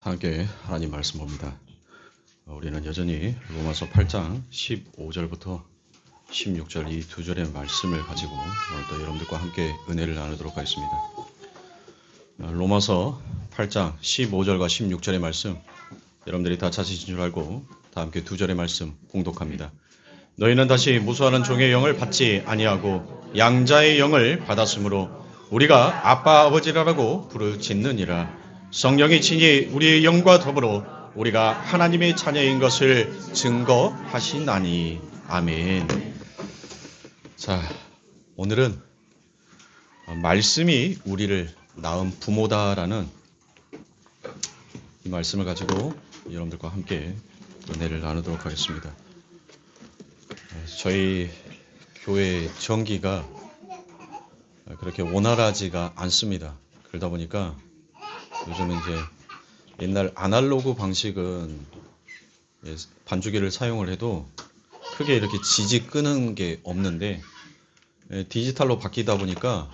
함께 하나님 말씀 봅니다. 우리는 여전히 로마서 8장 15절부터 16절 이 두 절의 말씀을 가지고 오늘 또 여러분들과 함께 은혜를 나누도록 하겠습니다. 로마서 8장 15절과 16절의 말씀 여러분들이 다 찾으신 줄 알고 다 함께 두 절의 말씀 공독합니다. 너희는 다시 무수하는 종의 영을 받지 아니하고 양자의 영을 받았으므로 우리가 아빠 아버지라고 부르짖느니라. 성령이 친히 우리의 영과 더불어 우리가 하나님의 자녀인 것을 증거하시나니. 아멘. 자, 오늘은 말씀이 우리를 낳은 부모다라는 이 말씀을 가지고 여러분들과 함께 은혜를 나누도록 하겠습니다. 저희 교회 전기가 그렇게 원활하지가 않습니다. 그러다 보니까 요즘은 이제 옛날 아날로그 방식은 반주기를 사용을 해도 크게 이렇게 지지 끄는 게 없는데 디지털로 바뀌다 보니까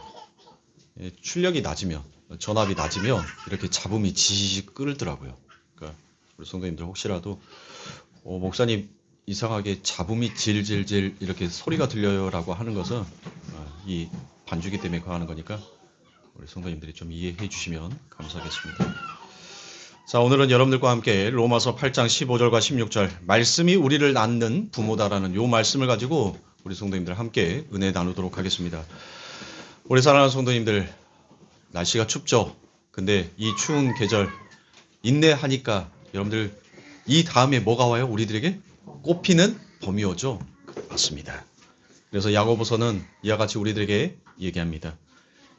출력이 낮으면 전압이 낮으면 이렇게 잡음이 지지 끓더라고요. 그러니까 우리 성도님들 혹시라도 목사님 이상하게 잡음이 질질질 이렇게 소리가 들려요라고 하는 것은 이 반주기 때문에 그하는 거니까 우리 성도님들이 좀 이해해 주시면 감사하겠습니다. 자, 오늘은 여러분들과 함께 로마서 8장 15절과 16절 말씀이 우리를 낳는 부모다라는 요 말씀을 가지고 우리 성도님들 함께 은혜 나누도록 하겠습니다. 우리 사랑하는 성도님들, 날씨가 춥죠? 근데 이 추운 계절 인내하니까 여러분들 이 다음에 뭐가 와요? 우리들에게 꽃피는 봄이 오죠? 맞습니다. 그래서 야고보서는 이와 같이 우리들에게 얘기합니다.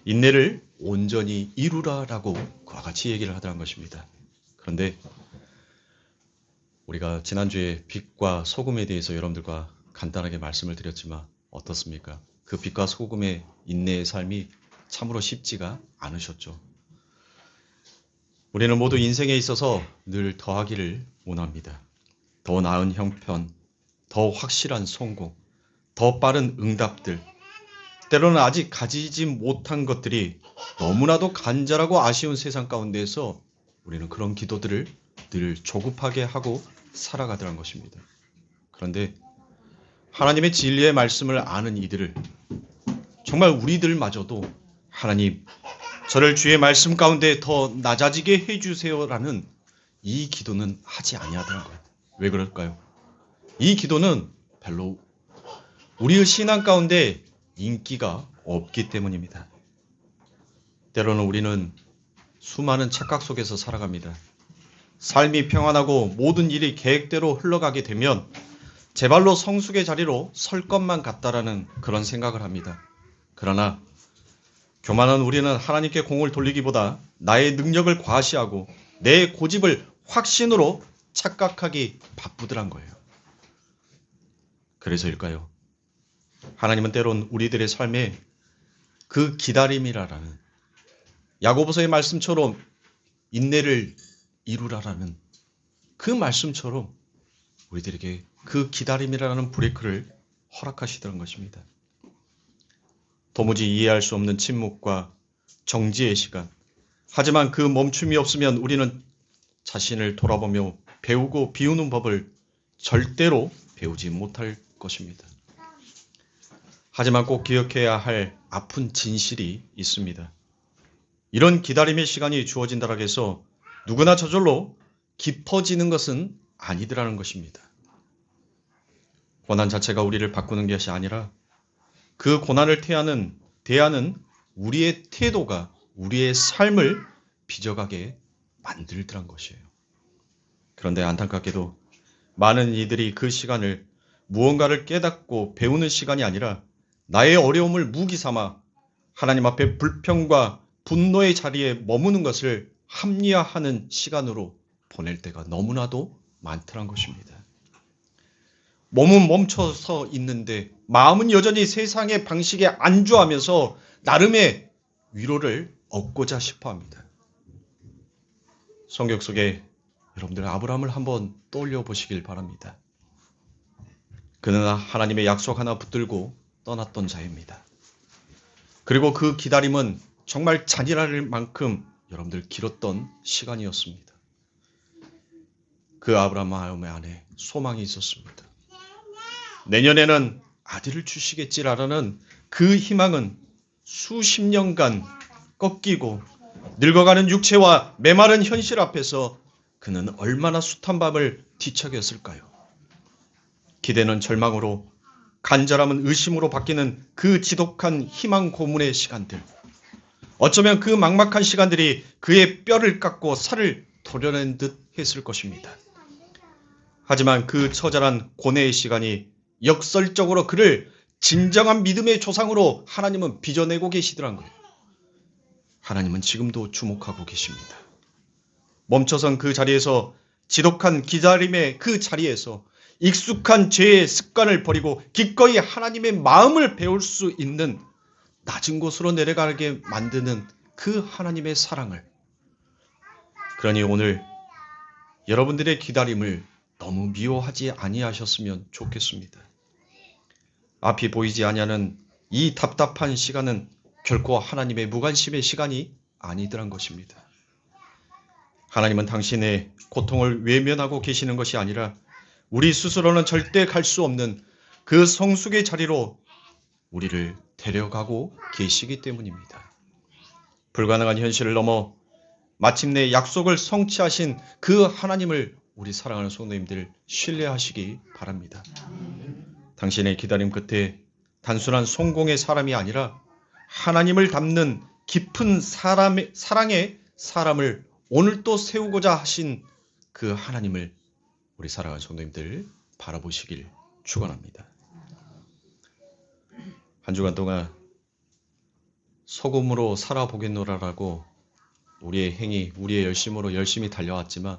인내를 온전히 이루라라고 그와 같이 얘기를 하더란 것입니다. 그런데 우리가 지난주에 빛과 소금에 대해서 여러분들과 간단하게 말씀을 드렸지만 어떻습니까? 그 빛과 소금의 인내의 삶이 참으로 쉽지가 않으셨죠. 우리는 모두 인생에 있어서 늘 더하기를 원합니다. 더 나은 형편, 더 확실한 성공, 더 빠른 응답들, 때로는 아직 가지지 못한 것들이 너무나도 간절하고 아쉬운 세상 가운데에서 우리는 그런 기도들을 늘 조급하게 하고 살아가더란 것입니다. 그런데 하나님의 진리의 말씀을 아는 이들을 정말 우리들마저도 하나님 저를 주의 말씀 가운데 더 낮아지게 해주세요라는 이 기도는 하지 아니하더란 거예요. 왜 그럴까요? 이 기도는 별로 우리의 신앙 가운데 인기가 없기 때문입니다. 때로는 우리는 수많은 착각 속에서 살아갑니다. 삶이 평안하고 모든 일이 계획대로 흘러가게 되면 제발로 성숙의 자리로 설 것만 같다라는 그런 생각을 합니다. 그러나 교만한 우리는 하나님께 공을 돌리기보다 나의 능력을 과시하고 내 고집을 확신으로 착각하기 바쁘더란 거예요. 그래서일까요? 하나님은 때론 우리들의 삶에 그 기다림이라는 야고보서의 말씀처럼 인내를 이루라라는 그 말씀처럼 우리들에게 그 기다림이라는 브레이크를 허락하시더란 것입니다. 도무지 이해할 수 없는 침묵과 정지의 시간. 하지만 그 멈춤이 없으면 우리는 자신을 돌아보며 배우고 비우는 법을 절대로 배우지 못할 것입니다. 하지만 꼭 기억해야 할 아픈 진실이 있습니다. 이런 기다림의 시간이 주어진다고 해서 누구나 저절로 깊어지는 것은 아니더라는 것입니다. 고난 자체가 우리를 바꾸는 것이 아니라 그 고난을 대하는 우리의 태도가 우리의 삶을 빚어가게 만들더란 것이에요. 그런데 안타깝게도 많은 이들이 그 시간을 무언가를 깨닫고 배우는 시간이 아니라 나의 어려움을 무기 삼아 하나님 앞에 불평과 분노의 자리에 머무는 것을 합리화하는 시간으로 보낼 때가 너무나도 많더란 것입니다. 몸은 멈춰서 있는데 마음은 여전히 세상의 방식에 안주하면서 나름의 위로를 얻고자 싶어합니다. 성경 속에 여러분들 아브라함을 한번 떠올려 보시길 바랍니다. 그는 하나님의 약속 하나 붙들고 떠났던 자입니다. 그리고 그 기다림은 정말 잔인할 만큼 여러분들 길었던 시간이었습니다. 그 아브라함 마음의 안에 소망이 있었습니다. 내년에는 아들을 주시겠지라는 그 희망은 수십 년간 꺾이고 늙어가는 육체와 메마른 현실 앞에서 그는 얼마나 숱한 밤을 뒤척였을까요? 기대는 절망으로, 간절함은 의심으로 바뀌는 그 지독한 희망 고문의 시간들. 어쩌면 그 막막한 시간들이 그의 뼈를 깎고 살을 도려낸 듯 했을 것입니다. 하지만 그 처절한 고뇌의 시간이 역설적으로 그를 진정한 믿음의 조상으로 하나님은 빚어내고 계시더란 거예요. 하나님은 지금도 주목하고 계십니다. 멈춰선 그 자리에서, 지독한 기다림의 그 자리에서 익숙한 죄의 습관을 버리고 기꺼이 하나님의 마음을 배울 수 있는 낮은 곳으로 내려가게 만드는 그 하나님의 사랑을. 그러니 오늘 여러분들의 기다림을 너무 미워하지 아니하셨으면 좋겠습니다. 앞이 보이지 아니하는 이 답답한 시간은 결코 하나님의 무관심의 시간이 아니더란 것입니다. 하나님은 당신의 고통을 외면하고 계시는 것이 아니라 우리 스스로는 절대 갈 수 없는 그 성숙의 자리로 우리를 데려가고 계시기 때문입니다. 불가능한 현실을 넘어 마침내 약속을 성취하신 그 하나님을 우리 사랑하는 성도님들 신뢰하시기 바랍니다. 당신의 기다림 끝에 단순한 성공의 사람이 아니라 하나님을 닮는 깊은 사랑의 사람을 오늘 또 세우고자 하신 그 하나님을 우리 사랑하는 성도님들 바라보시길 축원합니다. 한 주간 동안 소금으로 살아보겠노라라고 우리의 행위, 우리의 열심으로 열심히 달려왔지만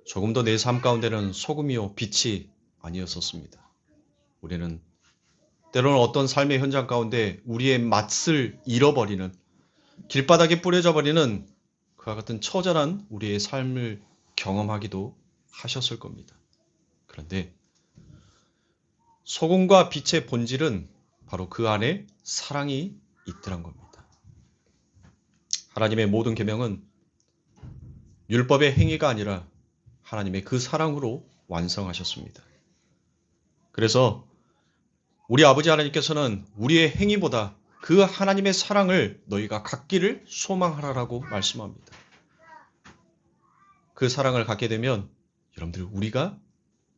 조금도 내 삶 가운데는 소금이요 빛이 아니었었습니다. 우리는 때로는 어떤 삶의 현장 가운데 우리의 맛을 잃어버리는, 길바닥에 뿌려져 버리는 그와 같은 처절한 우리의 삶을 경험하기도 하셨을 겁니다. 그런데 소금과 빛의 본질은 바로 그 안에 사랑이 있더란 겁니다. 하나님의 모든 계명은 율법의 행위가 아니라 하나님의 그 사랑으로 완성하셨습니다. 그래서 우리 아버지 하나님께서는 우리의 행위보다 그 하나님의 사랑을 너희가 갖기를 소망하라라고 말씀합니다. 그 사랑을 갖게 되면 여러분들 우리가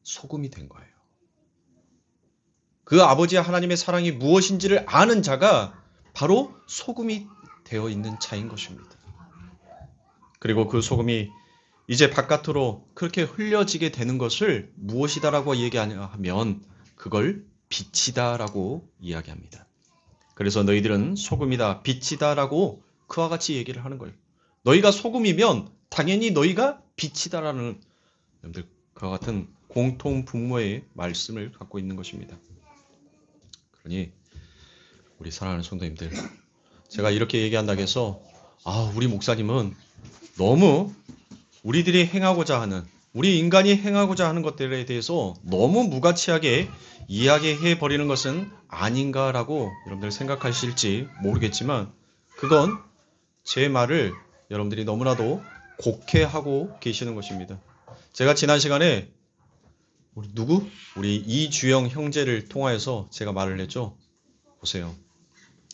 소금이 된 거예요. 그 아버지 하나님의 사랑이 무엇인지를 아는 자가 바로 소금이 되어 있는 자인 것입니다. 그리고 그 소금이 이제 바깥으로 그렇게 흘려지게 되는 것을 무엇이다라고 얘기하면 그걸 빛이다라고 이야기합니다. 그래서 너희들은 소금이다, 빛이다라고 그와 같이 얘기를 하는 거예요. 너희가 소금이면 당연히 너희가 빛이다라는 여러분들 그와 같은 공통 분모의 말씀을 갖고 있는 것입니다. 그러니 우리 사랑하는 성도님들, 제가 이렇게 얘기한다고 해서 우리 목사님은 너무 우리들이 행하고자 하는, 우리 인간이 행하고자 하는 것들에 대해서 너무 무가치하게 이야기해 버리는 것은 아닌가라고 여러분들 생각하실지 모르겠지만 그건 제 말을 여러분들이 너무나도 곡해하고 계시는 것입니다. 제가 지난 시간에 우리 이주영 형제를 통하여서 제가 말을 했죠. 보세요.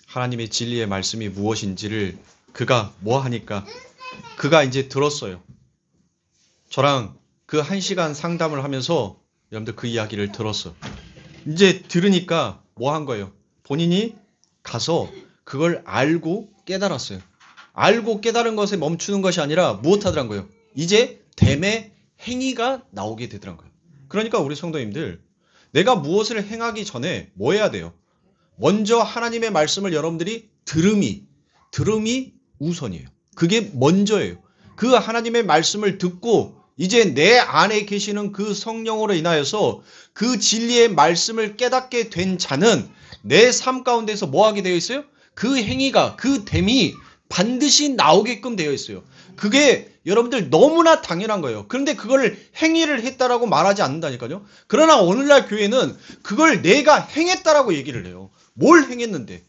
하나님의 진리의 말씀이 무엇인지를 그가 뭐 하니까 그가 이제 들었어요. 저랑 그 1시간 상담을 하면서 여러분들 그 이야기를 들었어. 이제 들으니까 뭐 한 거예요? 본인이 가서 그걸 알고 깨달았어요. 알고 깨달은 것에 멈추는 것이 아니라 무엇 하더란 거예요? 이제 됨의 행위가 나오게 되더란 거예요. 그러니까 우리 성도님들, 내가 무엇을 행하기 전에 뭐 해야 돼요? 먼저 하나님의 말씀을 여러분들이 들음이 우선이에요. 그게 먼저예요. 그 하나님의 말씀을 듣고 이제 내 안에 계시는 그 성령으로 인하여서 그 진리의 말씀을 깨닫게 된 자는 내 삶 가운데서 뭐 하게 되어 있어요? 그 행위가, 그 됨이 반드시 나오게끔 되어 있어요. 그게 여러분들 너무나 당연한 거예요. 그런데 그걸 행위를 했다라고 말하지 않는다니까요. 그러나 오늘날 교회는 그걸 내가 행했다라고 얘기를 해요. 뭘 행했는데?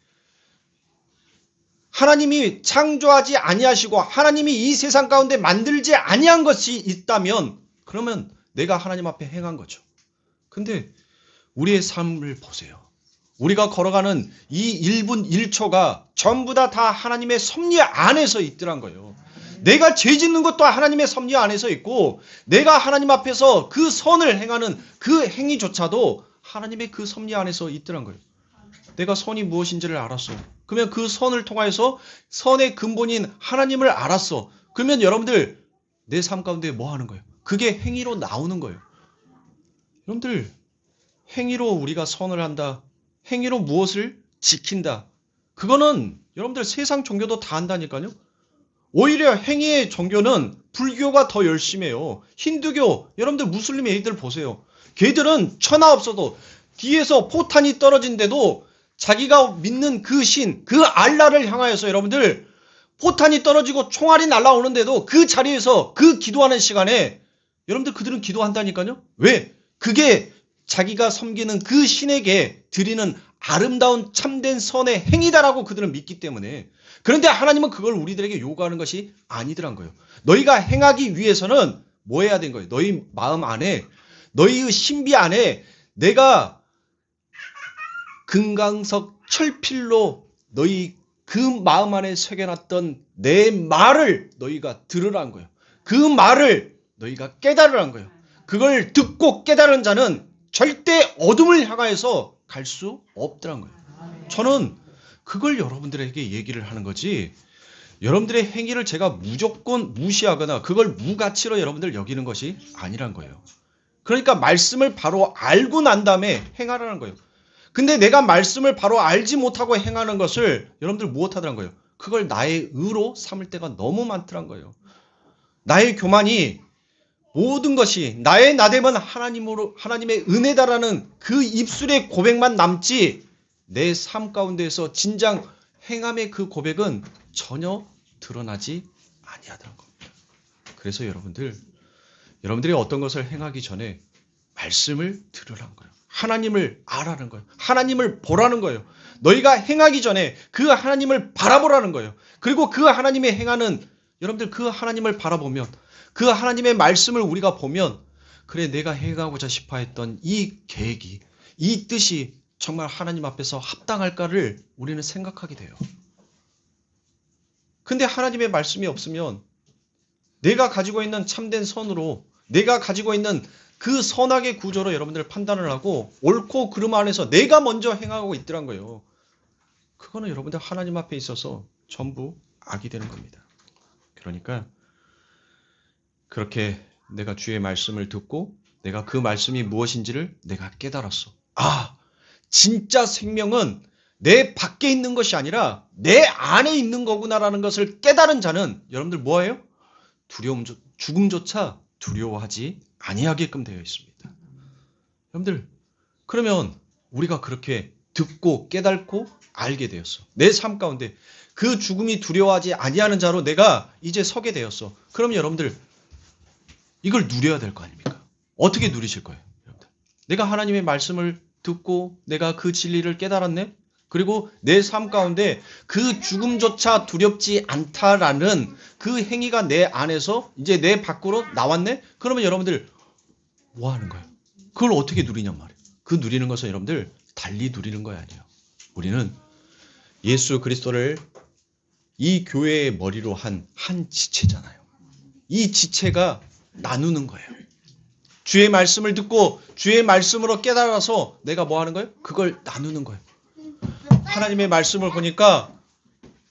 하나님이 창조하지 아니하시고 하나님이 이 세상 가운데 만들지 아니한 것이 있다면 그러면 내가 하나님 앞에 행한 거죠. 근데 우리의 삶을 보세요. 우리가 걸어가는 이 1분 1초가 전부 다 하나님의 섭리 안에서 있더란 거예요. 내가 죄 짓는 것도 하나님의 섭리 안에서 있고 내가 하나님 앞에서 그 선을 행하는 그 행위조차도 하나님의 그 섭리 안에서 있더란 거예요. 내가 선이 무엇인지를 알았어. 그러면 그 선을 통하여서 선의 근본인 하나님을 알았어. 그러면 여러분들 내 삶 가운데 뭐 하는 거예요? 그게 행위로 나오는 거예요. 여러분들 행위로 우리가 선을 한다. 행위로 무엇을 지킨다. 그거는 여러분들 세상 종교도 다 한다니까요. 오히려 행위의 종교는 불교가 더 열심히 해요. 힌두교, 여러분들 무슬림 애들 보세요. 걔들은 천하 없어도 뒤에서 포탄이 떨어진데도 자기가 믿는 그 신, 그 알라를 향하여서 여러분들 포탄이 떨어지고 총알이 날아오는데도 그 자리에서 그 기도하는 시간에 여러분들 그들은 기도한다니까요. 왜? 그게 자기가 섬기는 그 신에게 드리는 아름다운 참된 선의 행위다라고 그들은 믿기 때문에. 그런데 하나님은 그걸 우리들에게 요구하는 것이 아니더란 거예요. 너희가 행하기 위해서는 뭐 해야 되는 거예요? 너희 마음 안에, 너희의 신비 안에 내가 금강석 철필로 너희 그 마음 안에 새겨놨던 내 말을 너희가 들으라는 거예요. 그 말을 너희가 깨달으라는 거예요. 그걸 듣고 깨달은 자는 절대 어둠을 향하여서 갈 수 없더란 거예요. 저는 그걸 여러분들에게 얘기를 하는 거지, 여러분들의 행위를 제가 무조건 무시하거나 그걸 무가치로 여러분들 여기는 것이 아니란 거예요. 그러니까 말씀을 바로 알고 난 다음에 행하라는 거예요. 근데 내가 말씀을 바로 알지 못하고 행하는 것을 여러분들 무엇하더란 거예요? 그걸 나의 의로 삼을 때가 너무 많더란 거예요. 나의 교만이 모든 것이 나의 나됨은 하나님의 은혜다라는 그 입술의 고백만 남지 내 삶 가운데에서 진정 행함의 그 고백은 전혀 드러나지 아니하더란 겁니다. 그래서 여러분들이 어떤 것을 행하기 전에 말씀을 들으라는 거예요. 하나님을 알아라는 거예요. 하나님을 보라는 거예요. 너희가 행하기 전에 그 하나님을 바라보라는 거예요. 그리고 그 하나님의 행하는, 여러분들 그 하나님을 바라보면, 그 하나님의 말씀을 우리가 보면, 그래 내가 행하고자 싶어 했던 이 계획이, 이 뜻이 정말 하나님 앞에서 합당할까를 우리는 생각하게 돼요. 근데 하나님의 말씀이 없으면 내가 가지고 있는 참된 선으로, 내가 가지고 있는 그 선악의 구조로 여러분들 판단을 하고 옳고 그름 안에서 내가 먼저 행하고 있더란 거예요. 그거는 여러분들 하나님 앞에 있어서 전부 악이 되는 겁니다. 그러니까 그렇게 내가 주의 말씀을 듣고 내가 그 말씀이 무엇인지를 내가 깨달았어. 아, 진짜 생명은 내 밖에 있는 것이 아니라 내 안에 있는 거구나라는 것을 깨달은 자는 여러분들 뭐예요? 죽음조차 두려워하지 아니하게끔 되어 있습니다. 여러분들, 그러면 우리가 그렇게 듣고 깨닫고 알게 되었어. 내 삶 가운데 그 죽음이 두려워하지 아니하는 자로 내가 이제 서게 되었어. 그럼 여러분들 이걸 누려야 될 거 아닙니까? 어떻게 누리실 거예요? 여러분들? 내가 하나님의 말씀을 듣고 내가 그 진리를 깨달았네? 그리고 내 삶 가운데 그 죽음조차 두렵지 않다라는 그 행위가 내 안에서 이제 내 밖으로 나왔네? 그러면 여러분들 뭐 하는 거예요? 그걸 어떻게 누리냔 말이에요. 그 누리는 것은 여러분들 달리 누리는 거 아니에요. 우리는 예수 그리스도를 이 교회의 머리로 한 지체잖아요. 이 지체가 나누는 거예요. 주의 말씀을 듣고 주의 말씀으로 깨달아서 내가 뭐 하는 거예요? 그걸 나누는 거예요. 하나님의 말씀을 보니까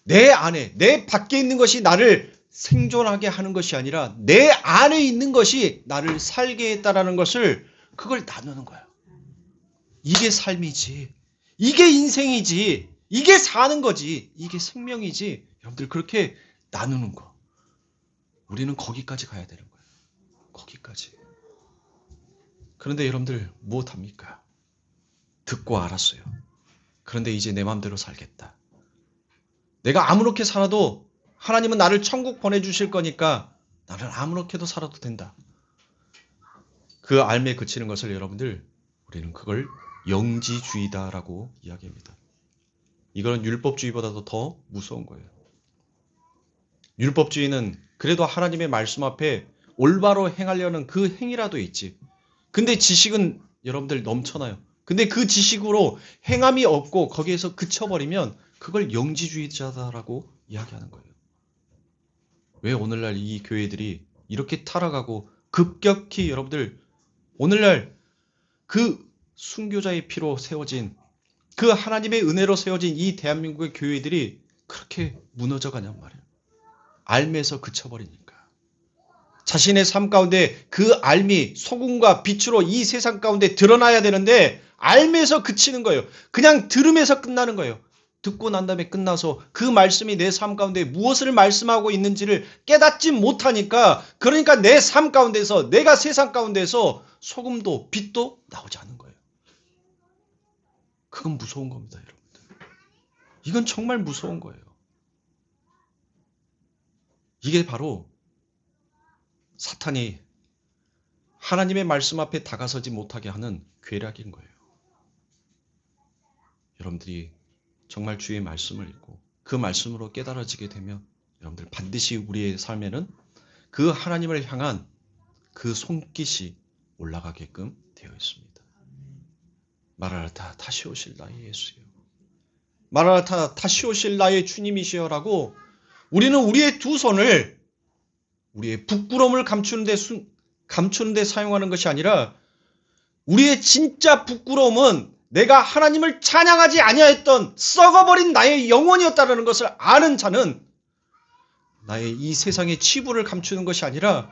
내 안에, 내 밖에 있는 것이 나를 생존하게 하는 것이 아니라 내 안에 있는 것이 나를 살게 했다라는 것을, 그걸 나누는 거야. 이게 삶이지. 이게 인생이지. 이게 사는 거지. 이게 생명이지. 여러분들 그렇게 나누는 거. 우리는 거기까지 가야 되는 거예요. 거기까지. 그런데 여러분들 무엇합니까? 듣고 알았어요. 그런데 이제 내 마음대로 살겠다. 내가 아무렇게 살아도 하나님은 나를 천국 보내주실 거니까 나는 아무렇게도 살아도 된다. 그 알매 그치는 것을 여러분들, 우리는 그걸 영지주의다라고 이야기합니다. 이거는 율법주의보다도 더 무서운 거예요. 율법주의는 그래도 하나님의 말씀 앞에 올바로 행하려는 그 행위라도 있지. 근데 지식은 여러분들 넘쳐나요. 근데 그 지식으로 행함이 없고 거기에서 그쳐버리면 그걸 영지주의자다라고 이야기하는 거예요. 왜 오늘날 이 교회들이 이렇게 타락하고 급격히 여러분들 오늘날 그 순교자의 피로 세워진 그 하나님의 은혜로 세워진 이 대한민국의 교회들이 그렇게 무너져 가냔 말이에요. 알매에서 그쳐버리니까. 자신의 삶 가운데 그 알미 소금과 빛으로 이 세상 가운데 드러나야 되는데 알매에서 그치는 거예요. 그냥 들음에서 끝나는 거예요. 듣고 난 다음에 끝나서 그 말씀이 내 삶 가운데 무엇을 말씀하고 있는지를 깨닫지 못하니까 그러니까 내 삶 가운데서 내가 세상 가운데서 소금도 빛도 나오지 않는 거예요. 그건 무서운 겁니다, 여러분들. 이건 정말 무서운 거예요. 이게 바로 사탄이 하나님의 말씀 앞에 다가서지 못하게 하는 괴략인 거예요. 여러분들이 정말 주의 말씀을 읽고 그 말씀으로 깨달아지게 되면 여러분들 반드시 우리의 삶에는 그 하나님을 향한 그 손깃이 올라가게끔 되어 있습니다. 마라나타 다시 오실 나의 예수여. 마라나타 다시 오실 나의 주님이시여라고 우리는 우리의 두 손을 우리의 부끄러움을 감추는 데 사용하는 것이 아니라 우리의 진짜 부끄러움은 내가 하나님을 찬양하지 아니하였던 썩어버린 나의 영혼이었다는 것을 아는 자는 나의 이 세상의 치부를 감추는 것이 아니라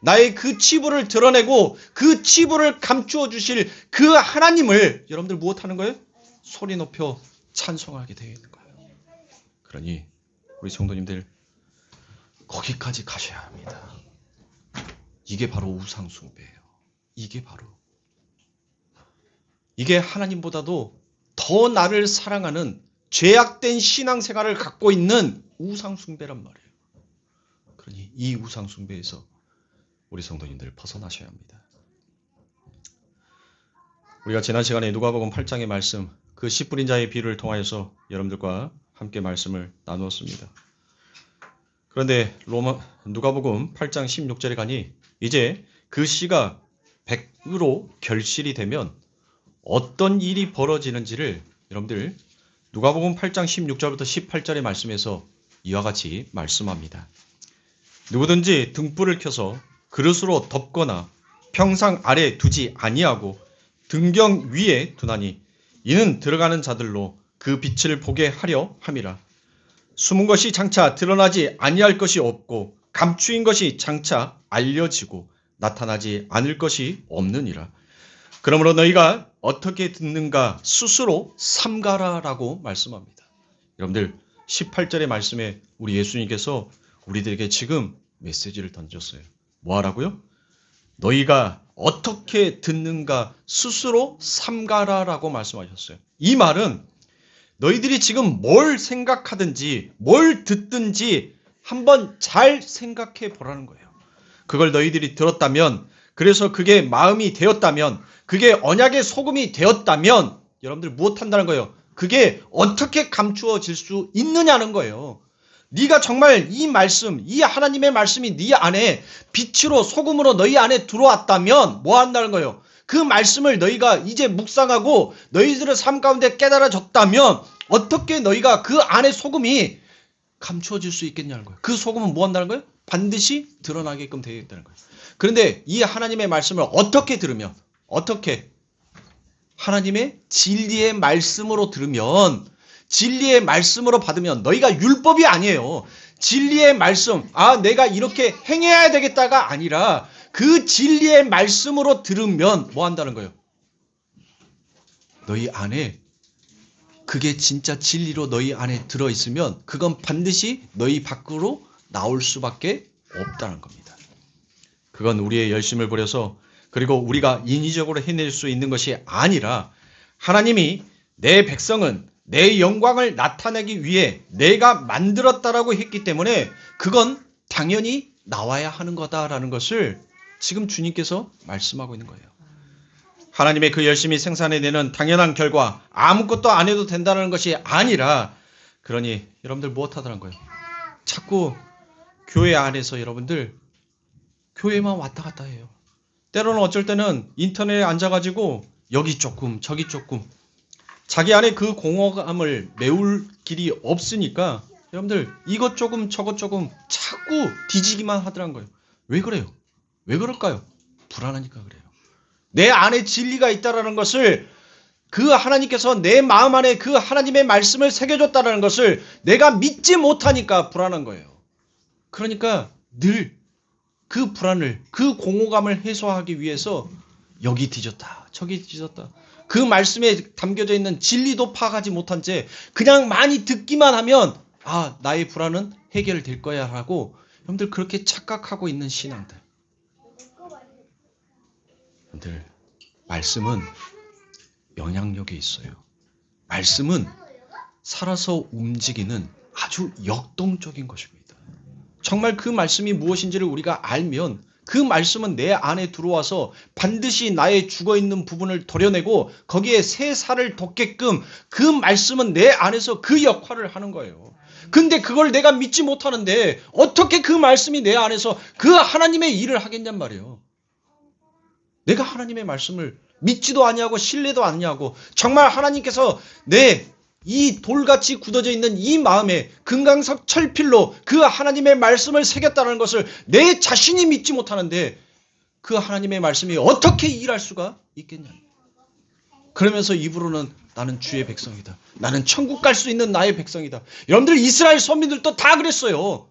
나의 그 치부를 드러내고 그 치부를 감추어 주실 그 하나님을 여러분들 무엇하는 거예요? 소리 높여 찬송하게 되어 있는 거예요. 그러니 우리 성도님들 거기까지 가셔야 합니다. 이게 바로 우상숭배예요. 이게 하나님보다도 더 나를 사랑하는 죄악된 신앙생활을 갖고 있는 우상숭배란 말이에요. 그러니 이 우상숭배에서 우리 성도님들 벗어나셔야 합니다. 우리가 지난 시간에 누가복음 8장의 말씀, 그 씨 뿌린 자의 비유를 통하여서 여러분들과 함께 말씀을 나누었습니다. 그런데 누가복음 8장 16절에 가니 이제 그 씨가 100으로 결실이 되면 어떤 일이 벌어지는지를 여러분들 누가복음 8장 16절부터 18절의 말씀에서 이와 같이 말씀합니다. 누구든지 등불을 켜서 그릇으로 덮거나 평상 아래 두지 아니하고 등경 위에 두나니 이는 들어가는 자들로 그 빛을 보게 하려 함이라. 숨은 것이 장차 드러나지 아니할 것이 없고 감추인 것이 장차 알려지고 나타나지 않을 것이 없느니라. 그러므로 너희가 어떻게 듣는가 스스로 삼가라라고 말씀합니다. 여러분들 18절의 말씀에 우리 예수님께서 우리들에게 지금 메시지를 던졌어요. 뭐 하라고요? 너희가 어떻게 듣는가 스스로 삼가라라고 말씀하셨어요. 이 말은 너희들이 지금 뭘 생각하든지 뭘 듣든지 한번 잘 생각해 보라는 거예요. 그걸 너희들이 들었다면, 그래서 그게 마음이 되었다면, 그게 언약의 소금이 되었다면 여러분들 무엇한다는 거예요? 그게 어떻게 감추어질 수 있느냐는 거예요. 네가 정말 이 말씀, 이 하나님의 말씀이 네 안에 빛으로 소금으로 너희 안에 들어왔다면 뭐 한다는 거예요? 그 말씀을 너희가 이제 묵상하고 너희들의 삶 가운데 깨달아졌다면 어떻게 너희가 그 안에 소금이 감추어질 수 있겠냐는 거예요. 그 소금은 뭐 한다는 거예요? 반드시 드러나게끔 되어 있다는 거예요. 그런데 이 하나님의 말씀을 어떻게 들으면, 어떻게 하나님의 진리의 말씀으로 들으면, 진리의 말씀으로 받으면, 너희가 율법이 아니에요. 진리의 말씀, 내가 이렇게 행해야 되겠다가 아니라 그 진리의 말씀으로 들으면 뭐 한다는 거예요? 너희 안에 그게 진짜 진리로 너희 안에 들어있으면 그건 반드시 너희 밖으로 나올 수밖에 없다는 겁니다. 그건 우리의 열심을 부려서 그리고 우리가 인위적으로 해낼 수 있는 것이 아니라 하나님이 내 백성은 내 영광을 나타내기 위해 내가 만들었다라고 했기 때문에 그건 당연히 나와야 하는 거다라는 것을 지금 주님께서 말씀하고 있는 거예요. 하나님의 그 열심히 생산해내는 당연한 결과 아무것도 안 해도 된다는 것이 아니라, 그러니 여러분들 무엇 하더란 거예요? 자꾸 교회 안에서 여러분들 교회만 왔다 갔다 해요. 때로는 어쩔 때는 인터넷에 앉아가지고 여기 조금 저기 조금 자기 안에 그 공허감을 메울 길이 없으니까 여러분들 이것 조금 저것 조금 자꾸 뒤지기만 하더란 거예요. 왜 그래요? 왜 그럴까요? 불안하니까 그래요. 내 안에 진리가 있다라는 것을 그 하나님께서 내 마음 안에 그 하나님의 말씀을 새겨줬다는 것을 내가 믿지 못하니까 불안한 거예요. 그러니까 늘 그 불안을, 그 공허감을 해소하기 위해서 여기 뒤졌다, 저기 뒤졌다. 그 말씀에 담겨져 있는 진리도 파악하지 못한 채 그냥 많이 듣기만 하면 아, 나의 불안은 해결될 거야 하고 여러분들 그렇게 착각하고 있는 신앙들. 여러분들 말씀은 영향력이 있어요. 말씀은 살아서 움직이는 아주 역동적인 것입니다. 정말 그 말씀이 무엇인지를 우리가 알면 그 말씀은 내 안에 들어와서 반드시 나의 죽어있는 부분을 도려내고 거기에 새 살을 돋게끔 그 말씀은 내 안에서 그 역할을 하는 거예요. 근데 그걸 내가 믿지 못하는데 어떻게 그 말씀이 내 안에서 그 하나님의 일을 하겠냔 말이에요. 내가 하나님의 말씀을 믿지도 아니하고 신뢰도 아니하고 정말 하나님께서 내 이 돌같이 굳어져 있는 이 마음에 금강석 철필로 그 하나님의 말씀을 새겼다는 것을 내 자신이 믿지 못하는데 그 하나님의 말씀이 어떻게 일할 수가 있겠냐. 그러면서 입으로는 나는 주의 백성이다. 나는 천국 갈 수 있는 나의 백성이다. 여러분들 이스라엘 선민들도 다 그랬어요.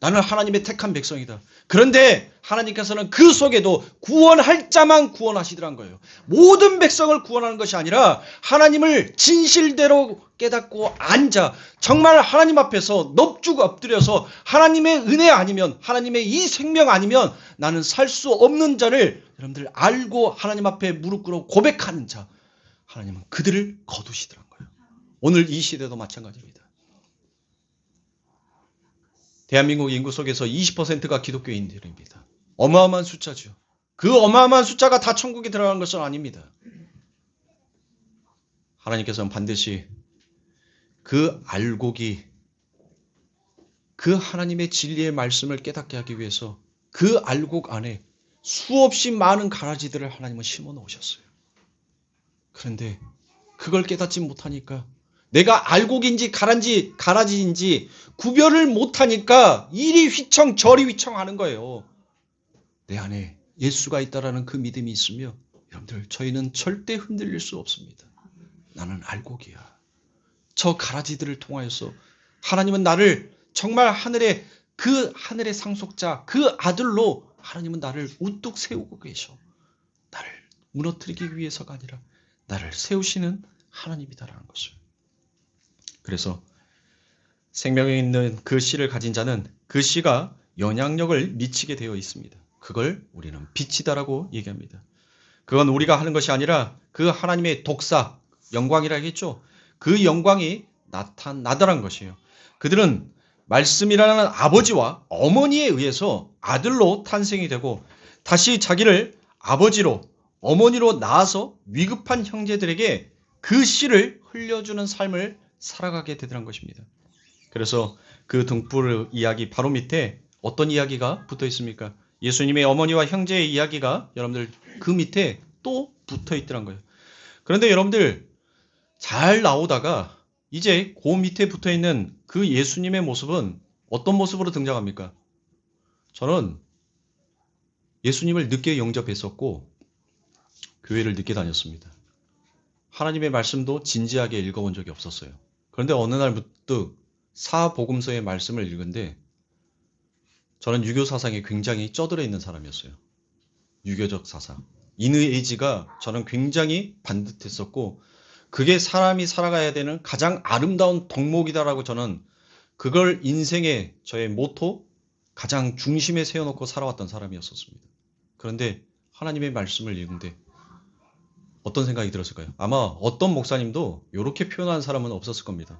나는 하나님의 택한 백성이다. 그런데 하나님께서는 그 속에도 구원할 자만 구원하시더란 거예요. 모든 백성을 구원하는 것이 아니라 하나님을 진실대로 깨닫고 앉아 정말 하나님 앞에서 넙죽 엎드려서 하나님의 은혜 아니면 하나님의 이 생명 아니면 나는 살 수 없는 자를 여러분들 알고 하나님 앞에 무릎 꿇어 고백하는 자, 하나님은 그들을 거두시더란 거예요. 오늘 이 시대도 마찬가지입니다. 대한민국 인구 속에서 20%가 기독교인들입니다. 어마어마한 숫자죠. 그 어마어마한 숫자가 다 천국에 들어가는 것은 아닙니다. 하나님께서는 반드시 그 알곡이 그 하나님의 진리의 말씀을 깨닫게 하기 위해서 그 알곡 안에 수없이 많은 가라지들을 하나님은 심어 놓으셨어요. 그런데 그걸 깨닫지 못하니까 내가 알곡인지 가라지인지 구별을 못하니까 이리 휘청 저리 휘청하는 거예요. 내 안에 예수가 있다라는 그 믿음이 있으며 여러분들 저희는 절대 흔들릴 수 없습니다. 나는 알곡이야. 저 가라지들을 통하여서 하나님은 나를 정말 하늘의 상속자 그 아들로 하나님은 나를 우뚝 세우고 계셔. 나를 무너뜨리기 위해서가 아니라 나를 세우시는 하나님이다라는 것을. 그래서 생명에 있는 그 씨를 가진 자는 그 씨가 영향력을 미치게 되어 있습니다. 그걸 우리는 빛이다라고 얘기합니다. 그건 우리가 하는 것이 아니라 그 하나님의 독사, 영광이라 하겠죠. 그 영광이 나타나더란 것이에요. 그들은 말씀이라는 아버지와 어머니에 의해서 아들로 탄생이 되고 다시 자기를 아버지로 어머니로 낳아서 위급한 형제들에게 그 씨를 흘려주는 삶을 살아가게 되더란 것입니다. 그래서 그 등불 이야기 바로 밑에 어떤 이야기가 붙어 있습니까? 예수님의 어머니와 형제의 이야기가 여러분들 그 밑에 또 붙어 있더란 거예요. 그런데 여러분들 잘 나오다가 이제 그 밑에 붙어 있는 그 예수님의 모습은 어떤 모습으로 등장합니까? 저는 예수님을 늦게 영접했었고 교회를 늦게 다녔습니다. 하나님의 말씀도 진지하게 읽어본 적이 없었어요. 그런데 어느 날 문득 사복음서의 말씀을 읽은데 저는 유교 사상에 굉장히 쩌들어 있는 사람이었어요. 유교적 사상. 인의의지가 저는 굉장히 반듯했었고 그게 사람이 살아가야 되는 가장 아름다운 덕목이다라고 저는 그걸 인생의 저의 모토 가장 중심에 세워놓고 살아왔던 사람이었었습니다. 그런데 하나님의 말씀을 읽는데 어떤 생각이 들었을까요? 아마 어떤 목사님도 이렇게 표현하는 사람은 없었을 겁니다.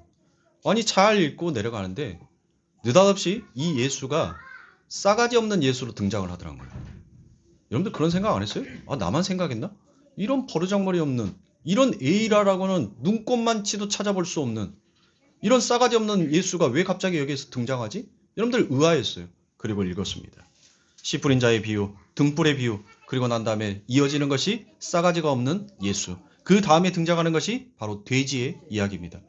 아니 잘 읽고 내려가는데 느닷없이 이 예수가 싸가지 없는 예수로 등장을 하더란 거예요. 여러분들 그런 생각 안 했어요? 아 나만 생각했나? 이런 버르장머리 없는 이런 에이라라고는 눈꼽만치도 찾아볼 수 없는 이런 싸가지 없는 예수가 왜 갑자기 여기에서 등장하지? 여러분들 의아했어요. 그리고 읽었습니다. 씨 뿌린 자의 비유, 등불의 비유, 그리고 난 다음에 이어지는 것이 싸가지가 없는 예수. 그 다음에 등장하는 것이 바로 돼지의 이야기입니다.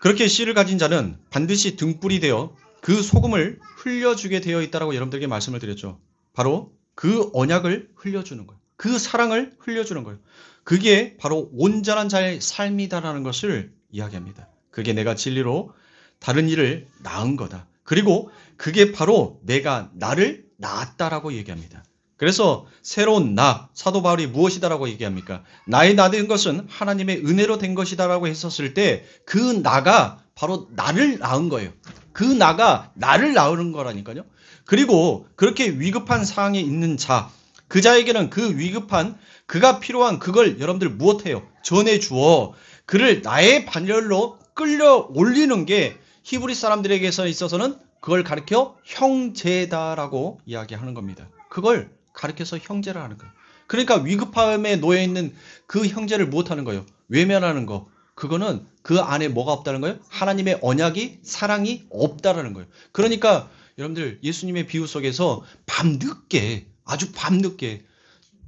그렇게 씨를 가진 자는 반드시 등불이 되어 그 소금을 흘려주게 되어 있다라고 여러분들에게 말씀을 드렸죠. 바로 그 언약을 흘려주는 거예요. 그 사랑을 흘려주는 거예요. 그게 바로 온전한 자의 삶이다라는 것을 이야기합니다. 그게 내가 진리로 다른 일을 낳은 거다. 그리고 그게 바로 내가 나를 낳았다라고 얘기합니다. 그래서 새로운 나, 사도 바울이 무엇이다라고 얘기합니까? 나의 나 된 것은 하나님의 은혜로 된 것이다라고 했었을 때 그 나가 바로 나를 낳은 거예요. 그 나가 나를 낳은 거라니까요. 그리고 그렇게 위급한 상황에 있는 자, 그 자에게는 그 위급한 그가 필요한 그걸 여러분들 무엇해요? 전해주어 그를 나의 반열로 끌려 올리는 게 히브리 사람들에게 있어서는 그걸 가르쳐 형제다라고 이야기하는 겁니다. 그걸 가르쳐서 형제라 하는 거예요. 그러니까 위급함에 놓여 있는 그 형제를 무엇하는 거예요? 외면하는 거. 그거는 그 안에 뭐가 없다는 거예요? 하나님의 언약이, 사랑이 없다라는 거예요. 그러니까 여러분들 예수님의 비유 속에서 밤늦게, 아주 밤늦게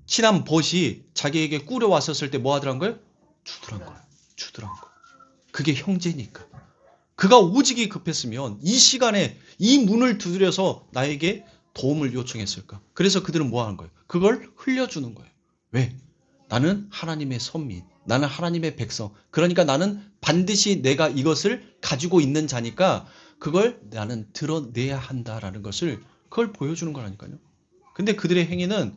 친한 벗이 자기에게 꾸려왔었을 때 뭐 하더란 거예요? 주더란 거예요. 주더란 거. 그게 형제니까. 그가 오직이 급했으면 이 시간에 이 문을 두드려서 나에게 도움을 요청했을까? 그래서 그들은 뭐 하는 거예요? 그걸 흘려주는 거예요. 왜? 나는 하나님의 선민, 나는 하나님의 백성. 그러니까 나는 반드시 내가 이것을 가지고 있는 자니까 그걸 나는 드러내야 한다라는 것을 그걸 보여주는 거라니까요. 근데 그들의 행위는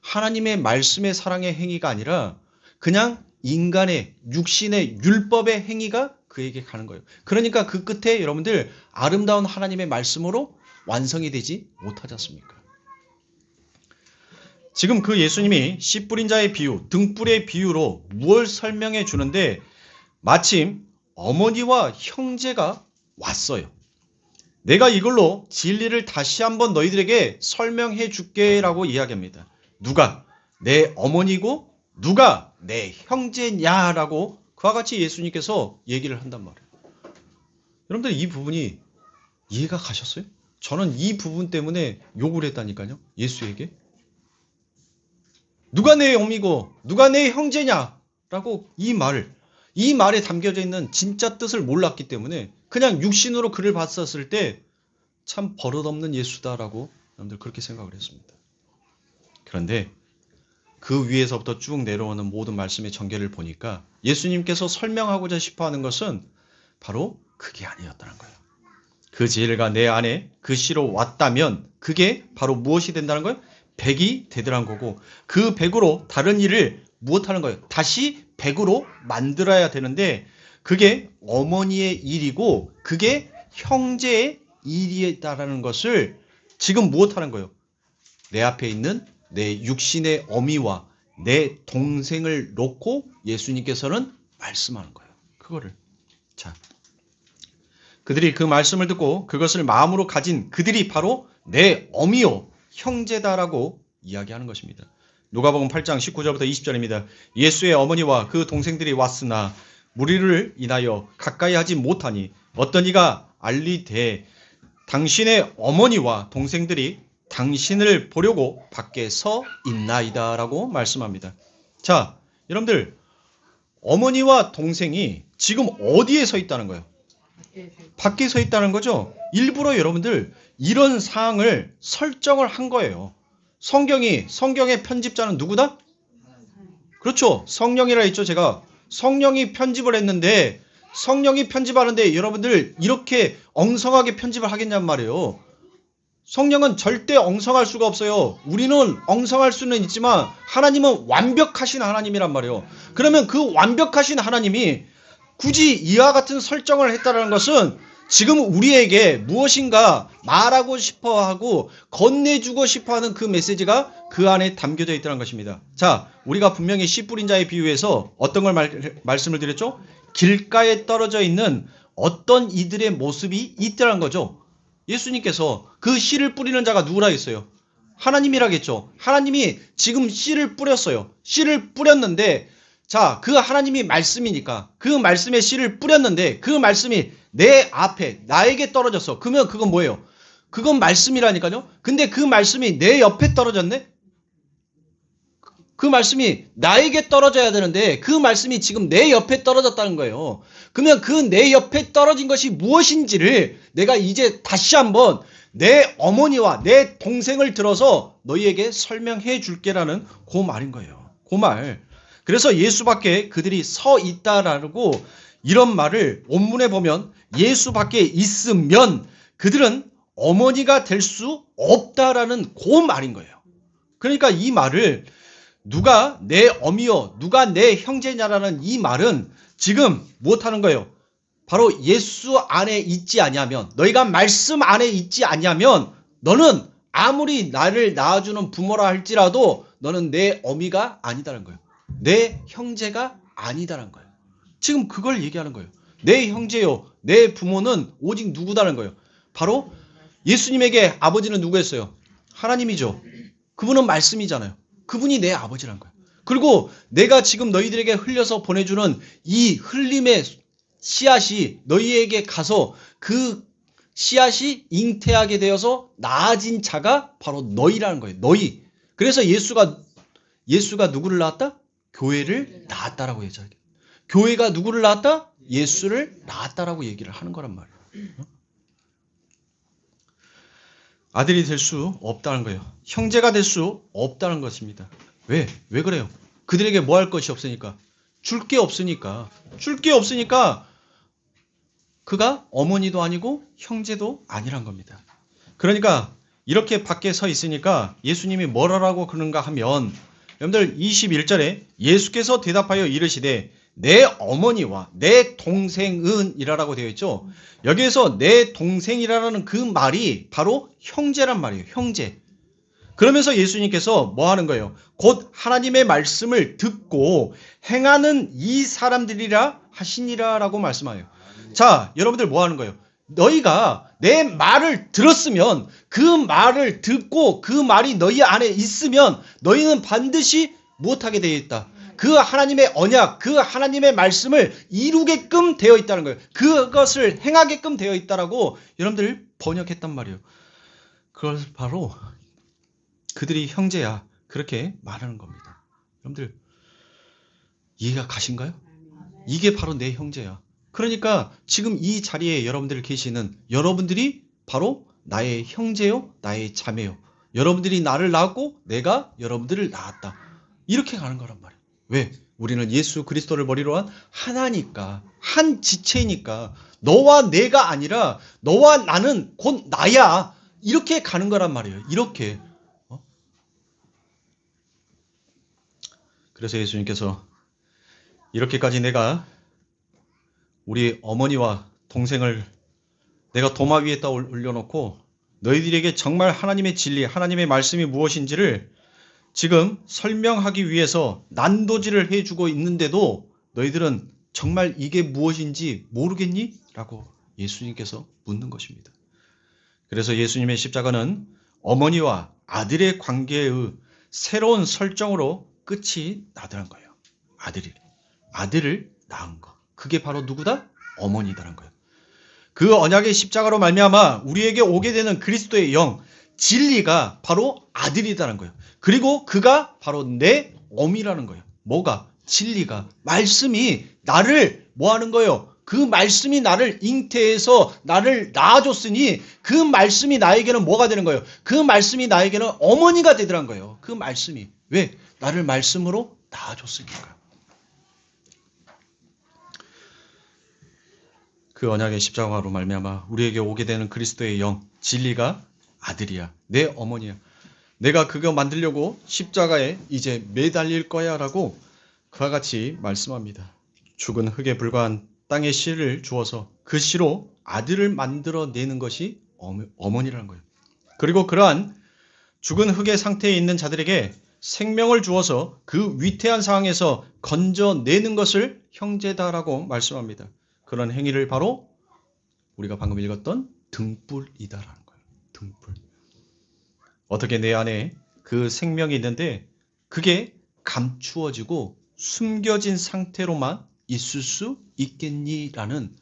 하나님의 말씀의 사랑의 행위가 아니라 그냥 인간의 육신의 율법의 행위가 그에게 가는 거예요. 그러니까 그 끝에 여러분들 아름다운 하나님의 말씀으로 완성이 되지 못하지 않습니까? 지금 그 예수님이 씨 뿌린 자의 비유, 등불의 비유로 무엇을 설명해 주는데 마침 어머니와 형제가 왔어요. 내가 이걸로 진리를 다시 한번 너희들에게 설명해 줄게 라고 이야기합니다. 누가 내 어머니고 누가 내 형제냐라고 그와 같이 예수님께서 얘기를 한단 말이에요. 여러분들 이 부분이 이해가 가셨어요? 저는 이 부분 때문에 욕을 했다니까요. 예수에게. 누가 내 어미고 누가 내 형제냐라고 이 말에 담겨져 있는 진짜 뜻을 몰랐기 때문에 그냥 육신으로 그를 봤었을 때 참 버릇없는 예수다라고 여러분들 그렇게 생각을 했습니다. 그런데 그 위에서부터 쭉 내려오는 모든 말씀의 전개를 보니까 예수님께서 설명하고자 싶어하는 것은 바로 그게 아니었다는 거예요. 그 진리가 내 안에 그 씨로 왔다면 그게 바로 무엇이 된다는 거예요? 백이 되더란 거고 그 백으로 다른 일을 무엇하는 거예요? 다시 백으로 만들어야 되는데 그게 어머니의 일이고 그게 형제의 일이다라는 것을 지금 무엇하는 거예요? 내 앞에 있는 내 육신의 어미와 내 동생을 놓고 예수님께서는 말씀하는 거예요. 그거를. 자, 그들이 그 말씀을 듣고 그것을 마음으로 가진 그들이 바로 내 어미요 형제다라고 이야기하는 것입니다. 누가복음 8장 19절부터 20절입니다. 예수의 어머니와 그 동생들이 왔으나 무리를 인하여 가까이 하지 못하니 어떤 이가 알리되 당신의 어머니와 동생들이 당신을 보려고 밖에 서 있나이다 라고 말씀합니다. 자, 여러분들 어머니와 동생이 지금 어디에 서 있다는 거예요? 밖에 서 있다는 거죠. 일부러 여러분들 이런 사항을 설정을 한 거예요. 성경의 편집자는 누구다? 그렇죠. 성령이라 했죠. 제가 성령이 편집을 했는데 성령이 편집하는데 여러분들 이렇게 엉성하게 편집을 하겠냔 말이에요. 성령은 절대 엉성할 수가 없어요. 우리는 엉성할 수는 있지만 하나님은 완벽하신 하나님이란 말이에요. 그러면 그 완벽하신 하나님이 굳이 이와 같은 설정을 했다는 것은 지금 우리에게 무엇인가 말하고 싶어하고 건네주고 싶어하는 그 메시지가 그 안에 담겨져 있다는 것입니다. 자, 우리가 분명히 씨 뿌린 자의 비유에서 어떤 걸 말씀을 드렸죠? 길가에 떨어져 있는 어떤 이들의 모습이 있다는 거죠. 예수님께서 그 씨를 뿌리는 자가 누구라 했어요? 하나님이라겠죠. 하나님이 지금 씨를 뿌렸어요. 씨를 뿌렸는데 자, 그 하나님이 말씀이니까 그 말씀에 씨를 뿌렸는데 그 말씀이 내 앞에 나에게 떨어졌어. 그러면 그건 뭐예요? 그건 말씀이라니까요. 근데 그 말씀이 내 옆에 떨어졌네? 그 말씀이 나에게 떨어져야 되는데 그 말씀이 지금 내 옆에 떨어졌다는 거예요. 그러면 그 내 옆에 떨어진 것이 무엇인지를 내가 이제 다시 한번 내 어머니와 내 동생을 들어서 너희에게 설명해 줄게라는 그 말인 거예요. 그 말. 그래서 예수밖에 그들이 서 있다라고 이런 말을 원문에 보면 예수밖에 있으면 그들은 어머니가 될 수 없다라는 그 말인 거예요. 그러니까 이 말을 누가 내 어미요, 누가 내 형제냐라는 이 말은 지금 못하는 거예요. 바로 예수 안에 있지 아니하면, 너희가 말씀 안에 있지 아니하면 너는 아무리 나를 낳아주는 부모라 할지라도 너는 내 어미가 아니다라는 거예요. 내 형제가 아니다라는 거예요. 지금 그걸 얘기하는 거예요. 내 형제요, 내 부모는 오직 누구다라는 거예요. 바로 예수님에게 아버지는 누구였어요? 하나님이죠. 그분은 말씀이잖아요. 그분이 내 아버지란 거예요. 그리고 내가 지금 너희들에게 흘려서 보내주는 이 흘림의 씨앗이 너희에게 가서 그 씨앗이 잉태하게 되어서 나아진 자가 바로 너희라는 거예요. 너희. 그래서 예수가 누구를 낳았다? 교회를 낳았다라고 얘기해요. 교회가 누구를 낳았다? 예수를 낳았다라고 얘기를 하는 거란 말이에요. 아들이 될 수 없다는 거예요. 형제가 될 수 없다는 것입니다. 왜? 왜 그래요? 그들에게 뭐 할 것이 없으니까. 줄 게 없으니까. 줄 게 없으니까 그가 어머니도 아니고 형제도 아니란 겁니다. 그러니까 이렇게 밖에 서 있으니까 예수님이 뭐라고 그러는가 하면 여러분들 21절에 예수께서 대답하여 이르시되 내 어머니와 내 동생은 이라라고 되어 있죠. 여기에서 내 동생이라는 그 말이 바로 형제란 말이에요. 형제. 그러면서 예수님께서 뭐 하는 거예요? 곧 하나님의 말씀을 듣고 행하는 이 사람들이라 하시니라라고 말씀하여요. 자, 여러분들 뭐 하는 거예요? 너희가 내 말을 들었으면 그 말을 듣고 그 말이 너희 안에 있으면 너희는 반드시 무엇하게 되어 있다. 그 하나님의 언약, 그 하나님의 말씀을 이루게끔 되어 있다는 거예요. 그것을 행하게끔 되어 있다라고 여러분들 번역했단 말이에요. 그걸 바로 그들이 형제야. 그렇게 말하는 겁니다. 여러분들 이해가 가신가요? 이게 바로 내 형제야. 그러니까 지금 이 자리에 여러분들 계시는 여러분들이 바로 나의 형제요, 나의 자매요. 여러분들이 나를 낳았고 내가 여러분들을 낳았다. 이렇게 가는 거란 말이에요. 왜? 우리는 예수 그리스도를 머리로 한 하나니까, 한 지체니까 너와 내가 아니라 너와 나는 곧 나야. 이렇게 가는 거란 말이에요. 이렇게. 그래서 예수님께서 이렇게까지 내가 우리 어머니와 동생을 내가 도마 위에다 올려놓고 너희들에게 정말 하나님의 진리, 하나님의 말씀이 무엇인지를 지금 설명하기 위해서 난도질을 해주고 있는데도 너희들은 정말 이게 무엇인지 모르겠니? 라고 예수님께서 묻는 것입니다. 그래서 예수님의 십자가는 어머니와 아들의 관계의 새로운 설정으로 끝이 나더란 거예요. 아들을 낳은 거. 그게 바로 누구다? 어머니다란 거예요. 그 언약의 십자가로 말미암아 우리에게 오게 되는 그리스도의 영, 진리가 바로 아들이다는 거예요. 그리고 그가 바로 내 어미라는 거예요. 뭐가? 진리가. 말씀이 나를 뭐 하는 거예요? 그 말씀이 나를 잉태해서 나를 낳아줬으니 그 말씀이 나에게는 뭐가 되는 거예요? 그 말씀이 나에게는 어머니가 되더란 거예요. 그 말씀이. 왜? 나를 말씀으로 낳아줬으니까. 그 언약의 십자가로 말미암아 우리에게 오게 되는 그리스도의 영, 진리가 아들이야. 내 어머니야. 내가 그거 만들려고 십자가에 이제 매달릴 거야 라고 그와 같이 말씀합니다. 죽은 흙에 불과한 땅의 씨를 주어서 그 씨로 아들을 만들어내는 것이 어머니라는 거예요. 그리고 그러한 죽은 흙의 상태에 있는 자들에게 생명을 주어서 그 위태한 상황에서 건져내는 것을 형제다라고 말씀합니다. 그런 행위를 바로 우리가 방금 읽었던 등불이다라는 거예요. 등불. 어떻게 내 안에 그 생명이 있는데 그게 감추어지고 숨겨진 상태로만 있을 수 있겠니라는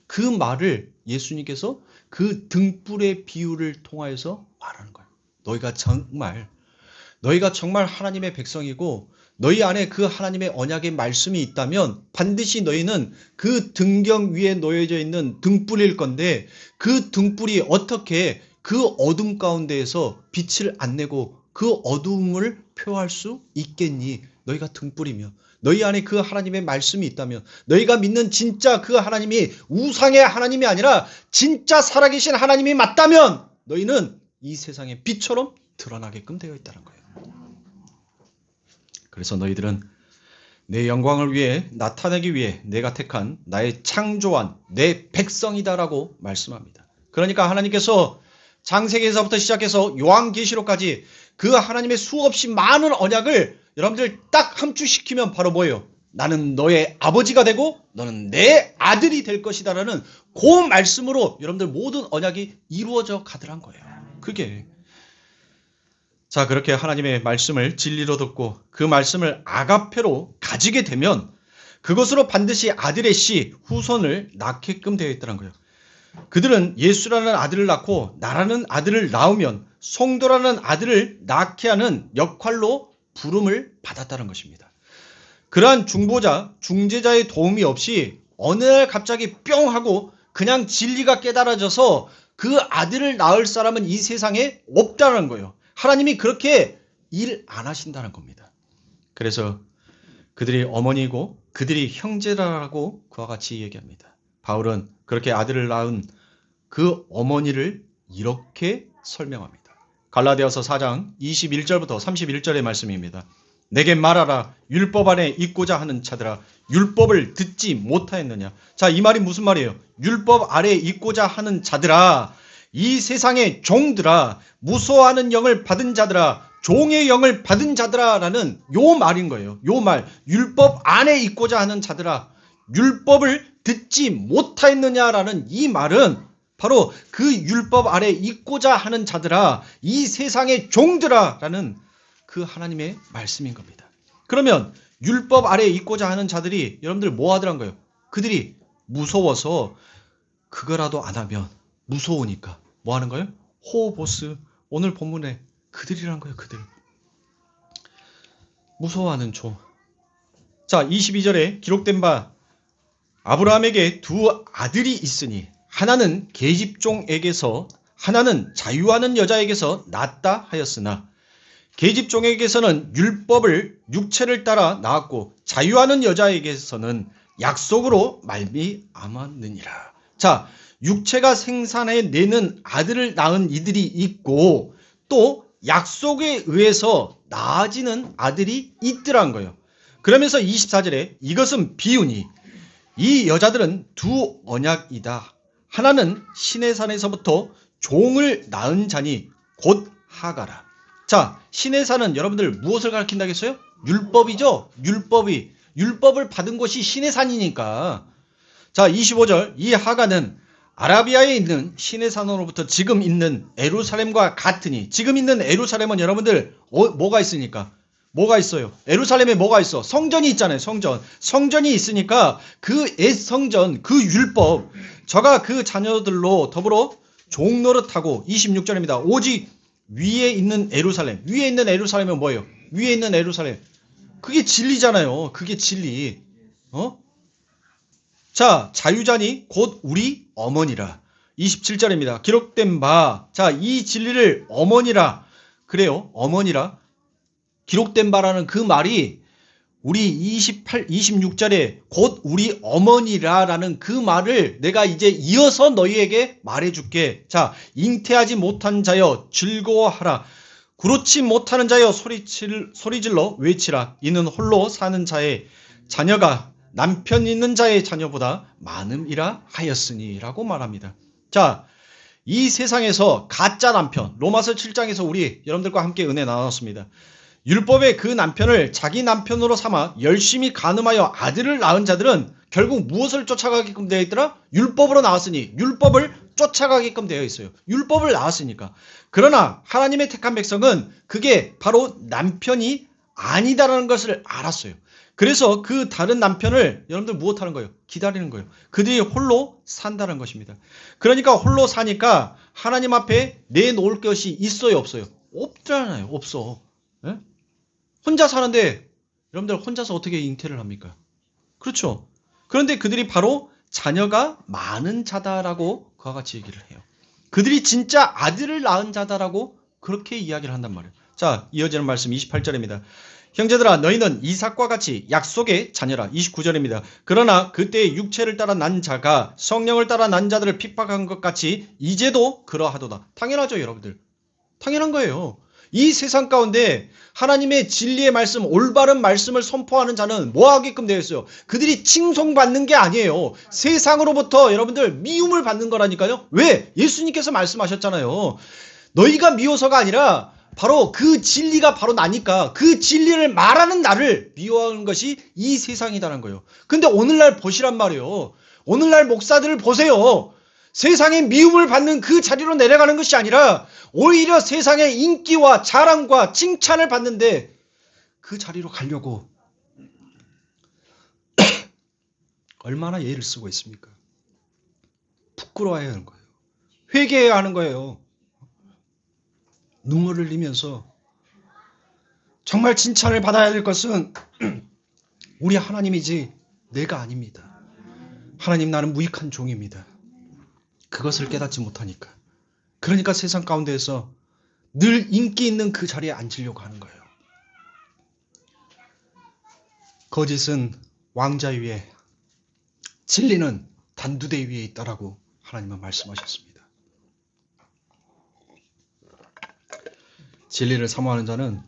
그 말을 예수님께서 그 등불의 비유를 통하여서 말하는 거예요. 너희가 정말 하나님의 백성이고 너희 안에 그 하나님의 언약의 말씀이 있다면 반드시 너희는 그 등경 위에 놓여져 있는 등불일 건데 그 등불이 어떻게 그 어둠 가운데에서 빛을 안 내고 그 어둠을 표할 수 있겠니? 너희가 등불이며 너희 안에 그 하나님의 말씀이 있다면 너희가 믿는 진짜 그 하나님이 우상의 하나님이 아니라 진짜 살아계신 하나님이 맞다면 너희는 이 세상의 빛처럼 드러나게끔 되어 있다는 거예요. 그래서 너희들은 내 영광을 위해 나타내기 위해 내가 택한 나의 창조한 내 백성이다라고 말씀합니다. 그러니까 하나님께서 창세기에서부터 시작해서 요한계시록까지 그 하나님의 수없이 많은 언약을 여러분들 딱 함축시키면 바로 뭐예요? 나는 너의 아버지가 되고 너는 내 아들이 될 것이다라는 그 말씀으로 여러분들 모든 언약이 이루어져 가더란 거예요. 그게 자, 그렇게 하나님의 말씀을 진리로 듣고 그 말씀을 아가페로 가지게 되면 그것으로 반드시 아들의 씨, 후손을 낳게끔 되어 있다는 거예요. 그들은 예수라는 아들을 낳고 나라는 아들을 낳으면 성도라는 아들을 낳게 하는 역할로 부름을 받았다는 것입니다. 그러한 중재자의 도움이 없이 어느 날 갑자기 뿅 하고 그냥 진리가 깨달아져서 그 아들을 낳을 사람은 이 세상에 없다는 거예요. 하나님이 그렇게 일 안 하신다는 겁니다. 그래서 그들이 어머니이고 그들이 형제라고 그와 같이 얘기합니다. 바울은 그렇게 아들을 낳은 그 어머니를 이렇게 설명합니다. 갈라디아서 4장 21절부터 31절의 말씀입니다. 내게 말하라 율법 안에 있고자 하는 자들아 율법을 듣지 못하였느냐. 자, 이 말이 무슨 말이에요? 율법 아래에 있고자 하는 자들아, 이 세상의 종들아, 무서워하는 영을 받은 자들아, 종의 영을 받은 자들아 라는 요 말인 거예요. 요 말, 율법 안에 있고자 하는 자들아, 율법을 듣지 못하였느냐라는 이 말은 바로 그 율법 아래 있고자 하는 자들아, 이 세상의 종들아 라는 그 하나님의 말씀인 겁니다. 그러면 율법 아래 있고자 하는 자들이 여러분들 뭐 하더란 거예요? 그들이 무서워서 그거라도 안 하면 무서우니까 뭐 하는 거예요? 호보스, 오늘 본문에 그들이란 거예요. 그들. 무서워하는 종. 자, 22절에 기록된 바 아브라함에게 두 아들이 있으니 하나는 계집종에게서 하나는 자유하는 여자에게서 낳았다 하였으나 계집종에게서는 율법을 육체를 따라 낳았고 자유하는 여자에게서는 약속으로 말미암았느니라. 자, 육체가 생산해내는 아들을 낳은 이들이 있고 또 약속에 의해서 낳아지는 아들이 있더란 거예요. 그러면서 24절에 이것은 비유니 이 여자들은 두 언약이다. 하나는 시내산에서부터 종을 낳은 자니 곧 하가라. 자, 시내산은 여러분들 무엇을 가리킨다겠어요? 율법이죠. 율법을 받은 곳이 시내산이니까. 자, 25절 이 하가는 아라비아에 있는 시내산으로부터 지금 있는 예루살렘과 같으니, 지금 있는 예루살렘은 여러분들 뭐가 있으니까? 뭐가 있어요? 예루살렘에 뭐가 있어? 성전이 있잖아요. 성전이 있으니까 그 옛 성전, 그 율법, 저가 그 자녀들로 더불어 종노릇하고 26절입니다. 오직 위에 있는 예루살렘은 뭐예요? 위에 있는 예루살렘. 그게 진리잖아요. 그게 진리. 자, 자유자니 곧 우리 어머니라. 27절입니다. 기록된 바. 자, 이 진리를 어머니라. 그래요. 어머니라. 기록된 바라는 그 말이 우리 26절에 곧 우리 어머니라라는 그 말을 내가 이제 이어서 너희에게 말해줄게. 자, 잉태하지 못한 자여 즐거워하라. 그렇지 못하는 자여 소리질러 외치라. 이는 홀로 사는 자의 자녀가 남편 있는 자의 자녀보다 많음이라 하였으니 라고 말합니다. 자, 이 세상에서 가짜 남편, 로마서 7장에서 우리 여러분들과 함께 은혜 나눴습니다. 율법의 그 남편을 자기 남편으로 삼아 열심히 간음하여 아들을 낳은 자들은 결국 무엇을 쫓아가게끔 되어 있더라? 율법으로 나왔으니 율법을 쫓아가게끔 되어 있어요. 율법을 낳았으니까. 그러나 하나님의 택한 백성은 그게 바로 남편이 아니다라는 것을 알았어요. 그래서 그 다른 남편을 여러분들 무엇하는 거예요? 기다리는 거예요. 그들이 홀로 산다는 것입니다. 그러니까 홀로 사니까 하나님 앞에 내놓을 것이 있어요, 없어요? 없잖아요. 없어. 예? 혼자 사는데 여러분들 혼자서 어떻게 잉태를 합니까? 그렇죠. 그런데 그들이 바로 자녀가 많은 자다라고 그와 같이 얘기를 해요. 그들이 진짜 아들을 낳은 자다라고 그렇게 이야기를 한단 말이에요. 자, 이어지는 말씀 28절입니다. 형제들아 너희는 이삭과 같이 약속의 자녀라. 29절입니다. 그러나 그때의 육체를 따라 난 자가 성령을 따라 난 자들을 핍박한 것 같이 이제도 그러하도다. 당연하죠, 여러분들. 당연한 거예요. 이 세상 가운데 하나님의 진리의 말씀, 올바른 말씀을 선포하는 자는 뭐 하게끔 되어 있어요? 그들이 칭송받는 게 아니에요. 세상으로부터 여러분들 미움을 받는 거라니까요. 왜? 예수님께서 말씀하셨잖아요. 너희가 미워서가 아니라 바로 그 진리가 바로 나니까 그 진리를 말하는 나를 미워하는 것이 이 세상이라는 거예요. 근데 오늘날 보시란 말이에요. 오늘날 목사들을 보세요. 세상의 미움을 받는 그 자리로 내려가는 것이 아니라 오히려 세상의 인기와 자랑과 칭찬을 받는데 그 자리로 가려고 얼마나 예를 쓰고 있습니까? 부끄러워해야 하는 거예요. 회개해야 하는 거예요. 눈물을 흘리면서 정말 칭찬을 받아야 될 것은 우리 하나님이지 내가 아닙니다. 하나님, 나는 무익한 종입니다. 그것을 깨닫지 못하니까. 그러니까 세상 가운데에서 늘 인기 있는 그 자리에 앉으려고 하는 거예요. 거짓은 왕자 위에, 진리는 단두대 위에 있다라고 하나님은 말씀하셨습니다. 진리를 사모하는 자는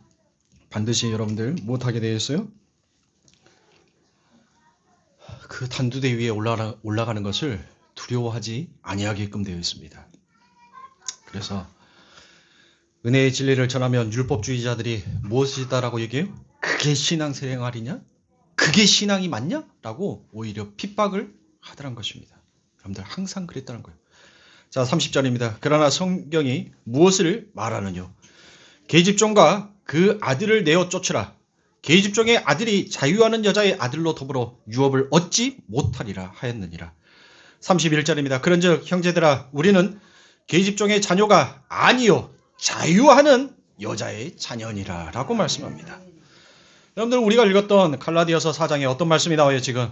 반드시 여러분들 못하게 되어 있어요. 그 단두대 위에 올라가는 것을 두려워하지 아니하게끔 되어 있습니다. 그래서 은혜의 진리를 전하면 율법주의자들이 무엇이다라고 얘기해요? 그게 신앙생활이냐? 그게 신앙이 맞냐? 라고 오히려 핍박을 하더란 것입니다. 여러분들 항상 그랬다는 거예요. 자, 30절입니다. 그러나 성경이 무엇을 말하느냐? 계집종과 그 아들을 내어 쫓으라. 계집종의 아들이 자유하는 여자의 아들로 더불어 유업을 얻지 못하리라 하였느니라. 31절입니다. 그런즉 형제들아 우리는 계집종의 자녀가 아니요 자유하는 여자의 자녀니라 라고 말씀합니다. 여러분들 우리가 읽었던 갈라디아서 4장에 어떤 말씀이 나와요? 지금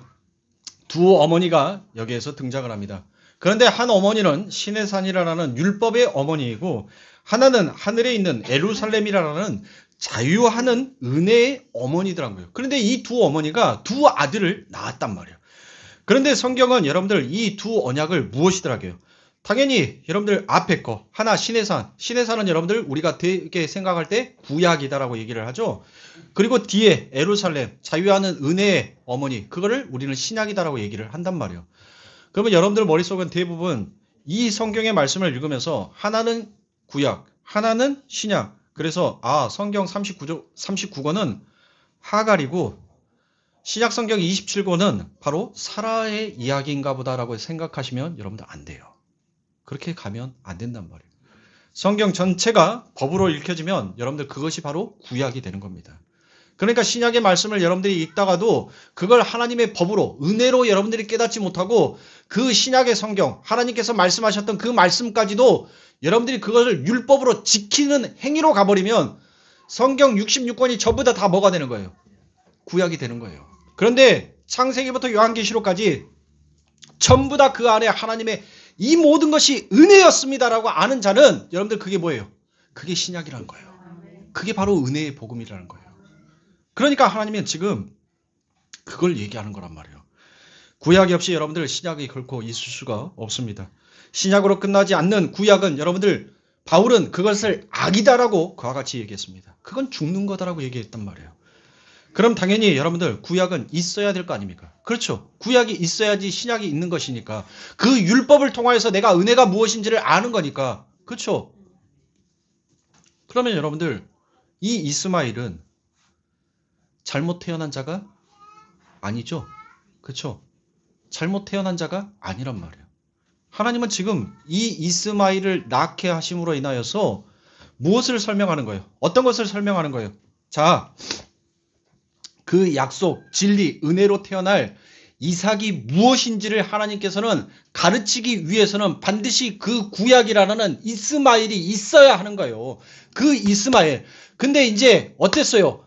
두 어머니가 여기에서 등장을 합니다. 그런데 한 어머니는 신의 산이라는 율법의 어머니이고 하나는 하늘에 있는 예루살렘이라는 자유하는 은혜의 어머니더란 거예요. 그런데 이 두 어머니가 두 아들을 낳았단 말이에요. 그런데 성경은 여러분들 이 두 언약을 무엇이더라고요? 당연히 여러분들 앞에 거 하나 신의 산, 신의 산은 여러분들 우리가 되게 생각할 때 구약이다라고 얘기를 하죠. 그리고 뒤에 예루살렘, 자유하는 은혜의 어머니, 그거를 우리는 신약이다라고 얘기를 한단 말이에요. 그러면 여러분들 머릿속은 대부분 이 성경의 말씀을 읽으면서 하나는 구약, 하나는 신약. 그래서 성경 39권은 하갈이고 신약 성경 27권은 바로 사라의 이야기인가 보다라고 생각하시면 여러분들 안 돼요. 그렇게 가면 안 된단 말이에요. 성경 전체가 법으로 읽혀지면 여러분들 그것이 바로 구약이 되는 겁니다. 그러니까 신약의 말씀을 여러분들이 읽다가도 그걸 하나님의 법으로 은혜로 여러분들이 깨닫지 못하고 그 신약의 성경 하나님께서 말씀하셨던 그 말씀까지도 여러분들이 그것을 율법으로 지키는 행위로 가버리면 성경 66권이 전부 다 뭐가 되는 거예요? 구약이 되는 거예요. 그런데 창세기부터 요한계시록까지 전부 다 그 안에 하나님의 이 모든 것이 은혜였습니다라고 아는 자는 여러분들 그게 뭐예요? 그게 신약이라는 거예요. 그게 바로 은혜의 복음이라는 거예요. 그러니까 하나님은 지금 그걸 얘기하는 거란 말이에요. 구약이 없이 여러분들 신약이 결코 있을 수가 없습니다. 신약으로 끝나지 않는 구약은 여러분들 바울은 그것을 악이다라고 그와 같이 얘기했습니다. 그건 죽는 거다라고 얘기했단 말이에요. 그럼 당연히 여러분들 구약은 있어야 될 거 아닙니까? 그렇죠. 구약이 있어야지 신약이 있는 것이니까 그 율법을 통하여서 내가 은혜가 무엇인지를 아는 거니까 그렇죠. 그러면 여러분들 이 이스마엘은 잘못 태어난 자가 아니죠. 그렇죠. 잘못 태어난 자가 아니란 말이에요. 하나님은 지금 이 이스마엘을 낳게 하심으로 인하여서 무엇을 설명하는 거예요? 어떤 것을 설명하는 거예요? 자, 그 약속, 진리, 은혜로 태어날 이삭이 무엇인지를 하나님께서는 가르치기 위해서는 반드시 그 구약이라는 이스마엘이 있어야 하는 거예요. 그 이스마엘. 근데 이제 어땠어요?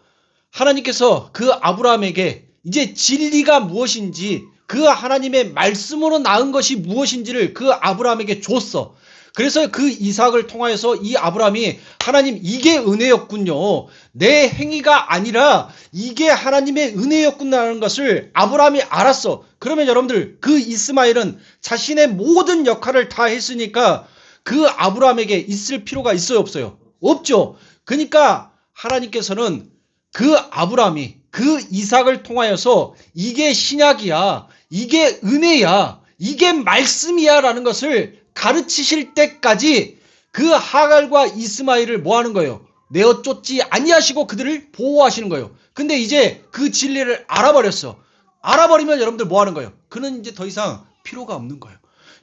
하나님께서 그 아브라함에게 이제 진리가 무엇인지, 그 하나님의 말씀으로 낳은 것이 무엇인지를 그 아브라함에게 줬어. 그래서 그 이삭을 통하여서 이 아브라함이 하나님 이게 은혜였군요. 내 행위가 아니라 이게 하나님의 은혜였구나라는 것을 아브라함이 알았어. 그러면 여러분들 그 이스마엘은 자신의 모든 역할을 다 했으니까 그 아브라함에게 있을 필요가 있어요, 없어요? 없죠. 그러니까 하나님께서는 그 아브라함이 그 이삭을 통하여서 이게 신약이야, 이게 은혜야, 이게 말씀이야 라는 것을 가르치실 때까지 그 하갈과 이스마엘을 뭐 하는 거예요? 내어 쫓지 아니하시고 그들을 보호하시는 거예요. 근데 이제 그 진리를 알아버렸어. 알아버리면 여러분들 뭐 하는 거예요? 그는 이제 더 이상 필요가 없는 거예요.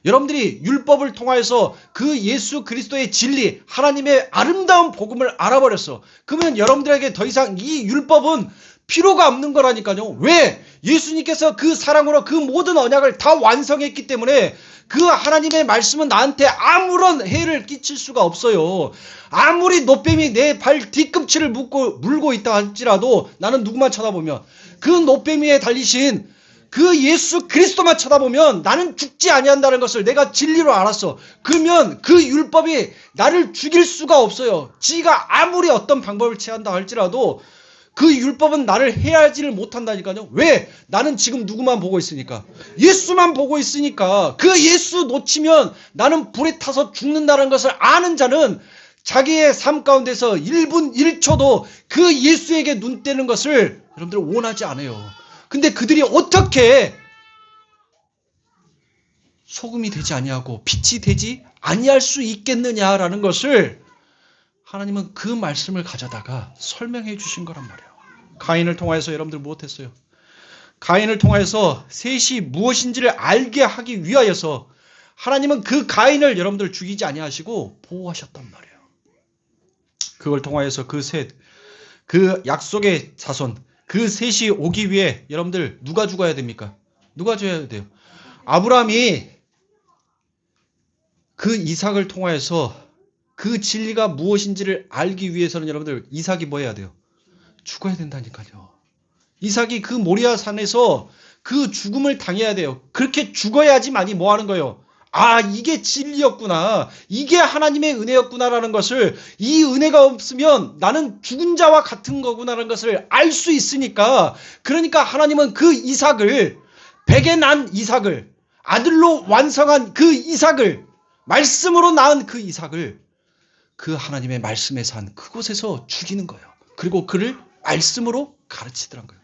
여러분들이 율법을 통하여서 그 예수 그리스도의 진리, 하나님의 아름다운 복음을 알아버렸어. 그러면 여러분들에게 더 이상 이 율법은 필요가 없는 거라니까요. 왜? 예수님께서 그 사랑으로 그 모든 언약을 다 완성했기 때문에 그 하나님의 말씀은 나한테 아무런 해를 끼칠 수가 없어요. 아무리 노뱀이 내 발 뒤꿈치를 물고 있다 할지라도 나는 누구만 쳐다보면 그 노뱀 위에 달리신 그 예수 그리스도만 쳐다보면 나는 죽지 아니한다는 것을 내가 진리로 알았어. 그러면 그 율법이 나를 죽일 수가 없어요. 지가 아무리 어떤 방법을 취한다 할지라도 그 율법은 나를 해하지를 못한다니까요. 왜? 나는 지금 누구만 보고 있으니까. 예수만 보고 있으니까. 그 예수 놓치면 나는 불에 타서 죽는다는 것을 아는 자는 자기의 삶 가운데서 1분 1초도 그 예수에게 눈 떼는 것을 여러분들 원하지 않아요. 근데 그들이 어떻게 소금이 되지 아니하고 빛이 되지 아니할 수 있겠느냐라는 것을 하나님은 그 말씀을 가져다가 설명해 주신 거란 말이에요. 가인을 통하여서 여러분들 무엇했어요? 가인을 통하여서 셋이 무엇인지를 알게 하기 위하여서 하나님은 그 가인을 여러분들 죽이지 아니하시고 보호하셨단 말이에요. 그걸 통하여서 그 셋, 그 약속의 자손, 그 셋이 오기 위해 여러분들 누가 죽어야 됩니까? 누가 죽어야 돼요? 아브라함이 그 이삭을 통하여서 그 진리가 무엇인지를 알기 위해서는 여러분들 이삭이 뭐 해야 돼요? 죽어야 된다니까요. 이삭이 그 모리아 산에서 그 죽음을 당해야 돼요. 그렇게 죽어야지만이 뭐 하는 거예요? 아, 이게 진리였구나. 이게 하나님의 은혜였구나라는 것을, 이 은혜가 없으면 나는 죽은 자와 같은 거구나라는 것을 알 수 있으니까, 그러니까 하나님은 그 이삭을, 백에 난 이삭을, 아들로 완성한 그 이삭을, 말씀으로 낳은 그 이삭을 그 하나님의 말씀에 산 그곳에서 죽이는 거예요. 그리고 그를 말씀으로 가르치더란 거예요.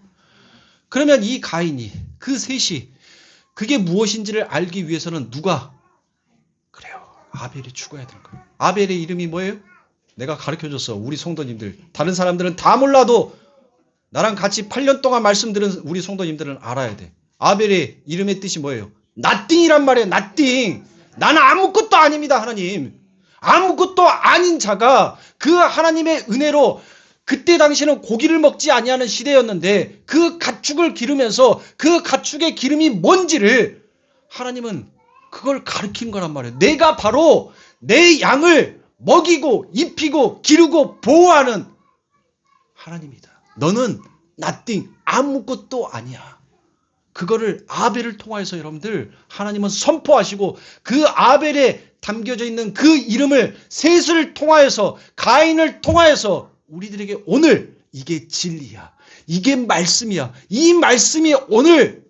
그러면 이 가인이, 그 셋이 그게 무엇인지를 알기 위해서는 누가? 그래요. 아벨이 죽어야 되는 거예요. 아벨의 이름이 뭐예요? 내가 가르쳐줬어. 우리 성도님들. 다른 사람들은 다 몰라도 나랑 같이 8년 동안 말씀 들은 우리 성도님들은 알아야 돼. 아벨의 이름의 뜻이 뭐예요? 나띵이란 말이에요. 나띵. 나는 아무것도 아닙니다, 하나님. 아무것도 아닌 자가 그 하나님의 은혜로, 그때 당시는 고기를 먹지 아니하는 시대였는데 그 가축을 기르면서 그 가축의 기름이 뭔지를 하나님은 그걸 가르친 거란 말이에요. 내가 바로 내 양을 먹이고 입히고 기르고 보호하는 하나님이다. 너는 nothing, 아무것도 아니야. 그거를 아벨을 통하여서 여러분들 하나님은 선포하시고 그 아벨에 담겨져 있는 그 이름을 셋을 통하여서, 가인을 통하여서 우리들에게 오늘 이게 진리야, 이게 말씀이야, 이 말씀이 오늘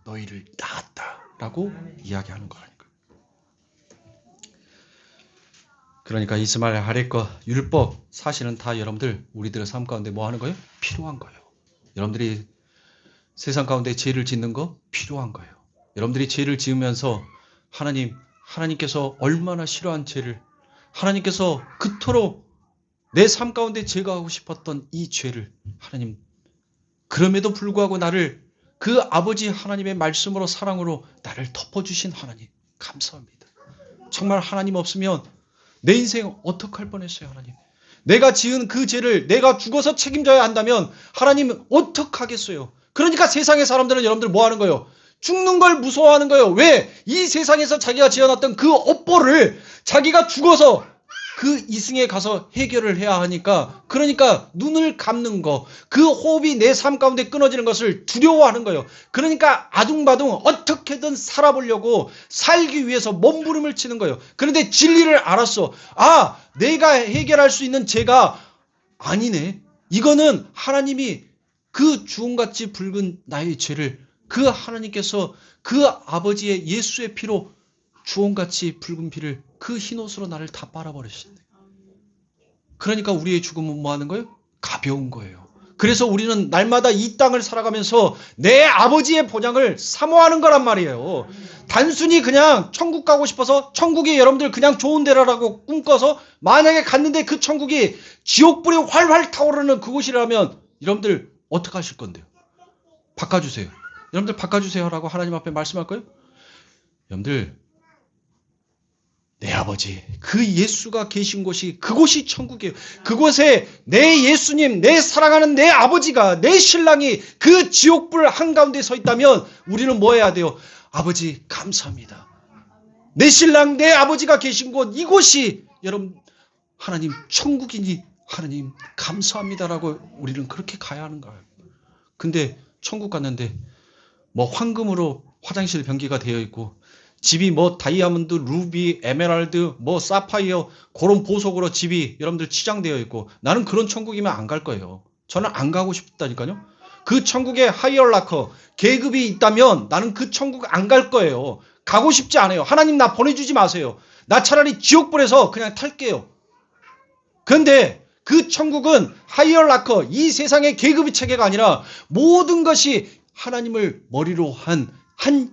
너희를 낳았다라고 이야기하는 거라니까. 그러니까 이스마엘 아랫것 율법 사실은 다 여러분들 우리들의 삶 가운데 뭐 하는 거예요? 필요한 거예요. 여러분들이 세상 가운데 죄를 짓는 거 필요한 거예요. 여러분들이 죄를 지으면서 하나님께서 얼마나 싫어한 죄를, 하나님께서 그토록 내 삶 가운데 제거하고 싶었던 이 죄를 하나님, 그럼에도 불구하고 나를 그 아버지 하나님의 말씀으로, 사랑으로 나를 덮어주신 하나님 감사합니다. 정말 하나님 없으면 내 인생 어떡할 뻔했어요. 하나님, 내가 지은 그 죄를 내가 죽어서 책임져야 한다면 하나님은 어떡하겠어요? 그러니까 세상의 사람들은 여러분들 뭐 하는 거예요? 죽는 걸 무서워하는 거예요. 왜? 이 세상에서 자기가 지어놨던 그 업보를 자기가 죽어서 그 이승에 가서 해결을 해야 하니까, 그러니까 눈을 감는 거, 그 호흡이 내 삶 가운데 끊어지는 것을 두려워하는 거예요. 그러니까 아둥바둥 어떻게든 살아보려고 살기 위해서 몸부림을 치는 거예요. 그런데 진리를 알았어. 아, 내가 해결할 수 있는 죄가 아니네. 이거는 하나님이 그 주홍같이 붉은 나의 죄를 그 하나님께서 그 아버지의 예수의 피로 주홍같이 붉은 피를 그 흰옷으로 나를 다 빨아버리신대. 그러니까 우리의 죽음은 뭐 하는 거예요? 가벼운 거예요. 그래서 우리는 날마다 이 땅을 살아가면서 내 아버지의 본향을 사모하는 거란 말이에요. 단순히 그냥 천국 가고 싶어서 천국이 여러분들 그냥 좋은 데라고 꿈꿔서 만약에 갔는데 그 천국이 지옥불이 활활 타오르는 그곳이라면 여러분들 어떻게 하실 건데요? 바꿔주세요. 여러분들 바꿔주세요라고 하나님 앞에 말씀할 거예요? 여러분들 내 아버지, 그 예수가 계신 곳이 그곳이 천국이에요. 그곳에 내 예수님, 내 사랑하는 내 아버지가, 내 신랑이 그 지옥불 한가운데 서 있다면 우리는 뭐 해야 돼요? 아버지 감사합니다. 내 신랑, 내 아버지가 계신 곳, 이곳이 여러분 하나님 천국이니 하나님 감사합니다라고 우리는 그렇게 가야 하는 거예요. 근데 천국 갔는데 뭐 황금으로 화장실 변기가 되어 있고 집이 뭐 다이아몬드, 루비, 에메랄드, 뭐 사파이어 그런 보석으로 집이 여러분들 치장되어 있고 나는 그런 천국이면 안 갈 거예요. 저는 안 가고 싶다니까요. 그 천국에 하이얼라커 계급이 있다면 나는 그 천국 안 갈 거예요. 가고 싶지 않아요. 하나님 나 보내주지 마세요. 나 차라리 지옥불에서 그냥 탈게요. 그런데 그 천국은 하이얼라커 이 세상의 계급의 체계가 아니라 모든 것이 하나님을 머리로 한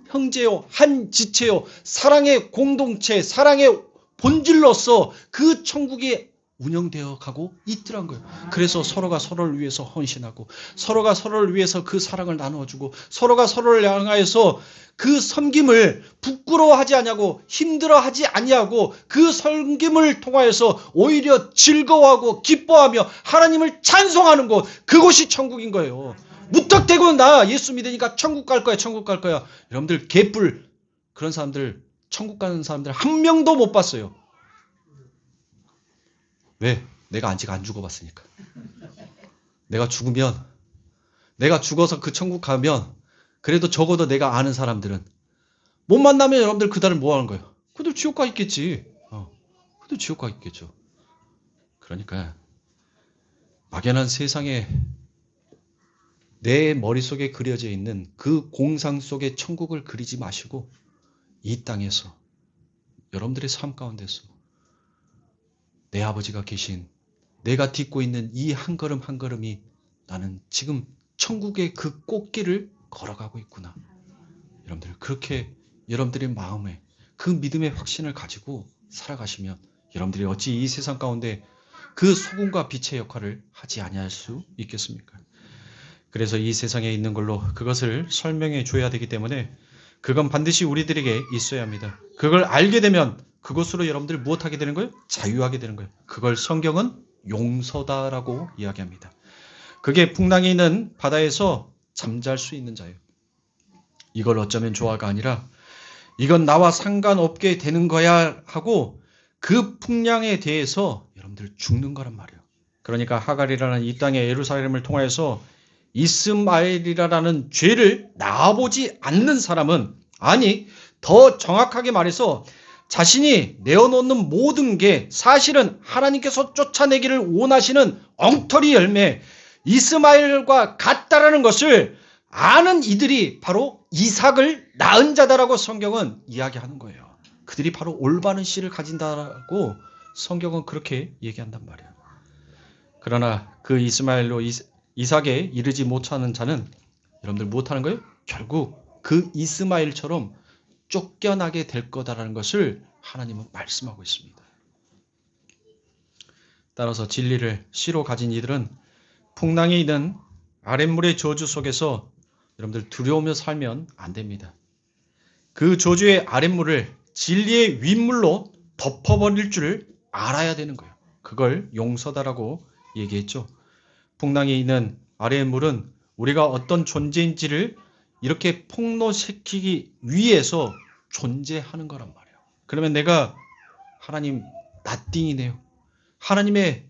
형제요, 한 지체요, 사랑의 공동체, 사랑의 본질로서 그 천국이 운영되어 가고 있더란 거예요. 그래서 서로가 서로를 위해서 헌신하고 서로가 서로를 위해서 그 사랑을 나누어주고 서로가 서로를 향하여서 그 섬김을 부끄러워하지 아니하고 힘들어하지 아니하고 그 섬김을 통하여서 오히려 즐거워하고 기뻐하며 하나님을 찬송하는 곳, 그곳이 천국인 거예요. 무턱대고 나 예수 믿으니까 천국 갈 거야, 천국 갈 거야. 여러분들 개뿔 그런 사람들, 천국 가는 사람들 한 명도 못 봤어요. 왜? 내가 아직 안 죽어봤으니까. 내가 죽어서 그 천국 가면 그래도 적어도 내가 아는 사람들은 못 만나면 여러분들 그달을 뭐 하는 거예요? 그들 지옥 가 있겠지. 그들 지옥 가 있겠죠. 그러니까 막연한 세상에 내 머릿속에 그려져 있는 그 공상 속의 천국을 그리지 마시고 이 땅에서 여러분들의 삶 가운데서 내 아버지가 계신 내가 딛고 있는 이 한 걸음 한 걸음이 나는 지금 천국의 그 꽃길을 걸어가고 있구나. 여러분들 그렇게 여러분들의 마음에 그 믿음의 확신을 가지고 살아가시면 여러분들이 어찌 이 세상 가운데 그 소금과 빛의 역할을 하지 아니할 수 있겠습니까? 그래서 이 세상에 있는 걸로 그것을 설명해 줘야 되기 때문에 그건 반드시 우리들에게 있어야 합니다. 그걸 알게 되면 그것으로 여러분들이 무엇하게 되는 거예요? 자유하게 되는 거예요. 그걸 성경은 용서다라고 이야기합니다. 그게 풍랑이 있는 바다에서 잠잘 수 있는 자예요. 이걸 어쩌면 조화가 아니라 이건 나와 상관없게 되는 거야 하고 그 풍랑에 대해서 여러분들 죽는 거란 말이에요. 그러니까 하갈이라는 이 땅의 예루살렘을 통하여서 이스마엘이라는 죄를 낳아보지 않는 사람은, 아니 더 정확하게 말해서 자신이 내어놓는 모든 게 사실은 하나님께서 쫓아내기를 원하시는 엉터리 열매 이스마엘과 같다라는 것을 아는 이들이 바로 이삭을 낳은 자다라고 성경은 이야기하는 거예요. 그들이 바로 올바른 씨를 가진다라고 성경은 그렇게 얘기한단 말이에요. 그러나 그 이스마엘로 이삭에 이르지 못하는 자는 여러분들 무엇하는 거예요? 결국 그 이스마엘처럼 쫓겨나게 될 거다라는 것을 하나님은 말씀하고 있습니다. 따라서 진리를 씨로 가진 이들은 풍랑이 있는 아랫물의 저주 속에서 여러분들 두려우며 살면 안 됩니다. 그 저주의 아랫물을 진리의 윗물로 덮어버릴 줄 알아야 되는 거예요. 그걸 용서다라고 얘기했죠. 풍랑이 있는 아래의 물은 우리가 어떤 존재인지를 이렇게 폭로시키기 위해서 존재하는 거란 말이에요. 그러면 내가 하나님 나띵이네요. 하나님의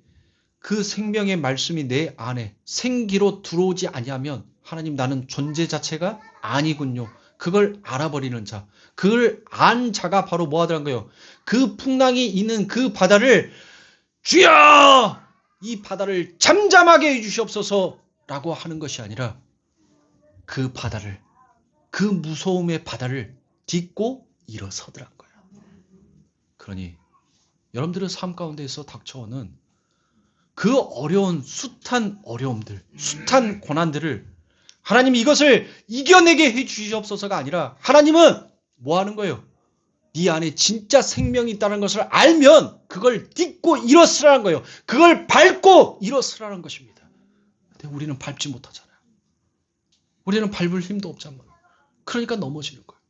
그 생명의 말씀이 내 안에 생기로 들어오지 아니하면 하나님 나는 존재 자체가 아니군요. 그걸 알아버리는 자. 그걸 안 자가 바로 뭐 하더란 거예요. 그 풍랑이 있는 그 바다를 주여! 이 바다를 잠잠하게 해주시옵소서라고 하는 것이 아니라 그 바다를, 그 무서움의 바다를 딛고 일어서더란 거예요. 그러니 여러분들의 삶 가운데에서 닥쳐오는 그 어려운 숱한 어려움들, 숱한 고난들을 하나님 이것을 이겨내게 해주시옵소서가 아니라 하나님은 뭐 하는 거예요? 네 안에 진짜 생명이 있다는 것을 알면 그걸 딛고 일어서라는 거예요. 그걸 밟고 일어서라는 것입니다. 근데 우리는 밟지 못하잖아요. 우리는 밟을 힘도 없잖아요. 그러니까 넘어지는 거예요.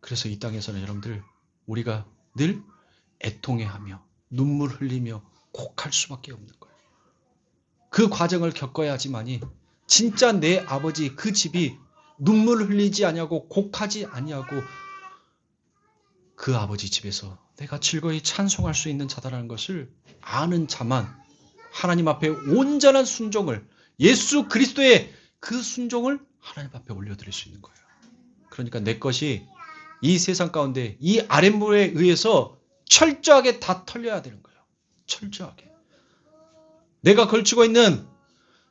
그래서 이 땅에서는 여러분들 우리가 늘 애통해하며 눈물 흘리며 곡할 수밖에 없는 거예요. 그 과정을 겪어야지만이 진짜 내 아버지 그 집이 눈물 흘리지 아니하고 곡하지 아니하고 그 아버지 집에서 내가 즐거이 찬송할 수 있는 자다라는 것을 아는 자만 하나님 앞에 온전한 순종을 예수 그리스도의 그 순종을 하나님 앞에 올려드릴 수 있는 거예요. 그러니까 내 것이 이 세상 가운데 이 아랫물에 의해서 철저하게 다 털려야 되는 거예요. 철저하게. 내가 걸치고 있는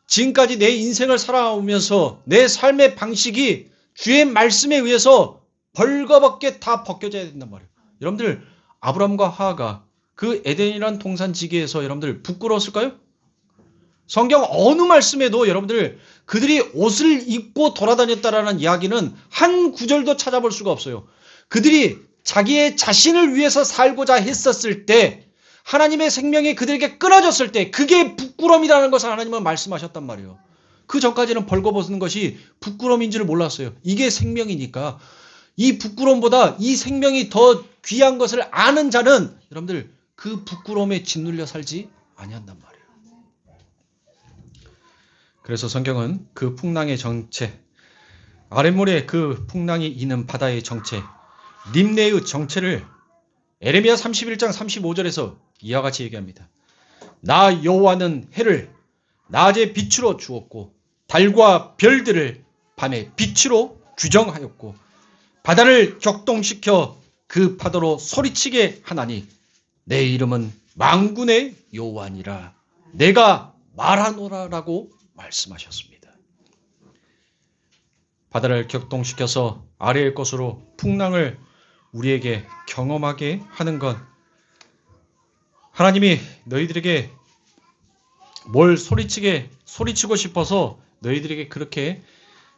지금까지 내 인생을 살아오면서 내 삶의 방식이 주의 말씀에 의해서 벌거벗게 다 벗겨져야 된단 말이에요. 여러분들 아브라함과 하하가 그 에덴이란 동산지기에서 여러분들 부끄러웠을까요? 성경 어느 말씀에도 여러분들 그들이 옷을 입고 돌아다녔다라는 이야기는 한 구절도 찾아볼 수가 없어요. 그들이 자기의 자신을 위해서 살고자 했었을 때 하나님의 생명이 그들에게 끊어졌을 때 그게 부끄러움이라는 것을 하나님은 말씀하셨단 말이에요. 그 전까지는 벌거벗는 것이 부끄러움인지를 몰랐어요. 이게 생명이니까 이 부끄러움보다 이 생명이 더 귀한 것을 아는 자는 여러분들 그 부끄러움에 짓눌려 살지 아니한단 말이에요. 그래서 성경은 그 풍랑의 정체, 아랫물에 그 풍랑이 있는 바다의 정체, 림네의 정체를 에레미야 31장 35절에서 이와 같이 얘기합니다. 나 여호와는 해를 낮에 빛으로 주었고 달과 별들을 밤에 빛으로 규정하였고 바다를 격동시켜 그 파도로 소리치게 하나니 내 이름은 만군의 여호와니라 내가 말하노라라고 말씀하셨습니다. 바다를 격동시켜서 아래의 것으로 풍랑을 우리에게 경험하게 하는 건 하나님이 너희들에게 뭘 소리치고 싶어서 너희들에게 그렇게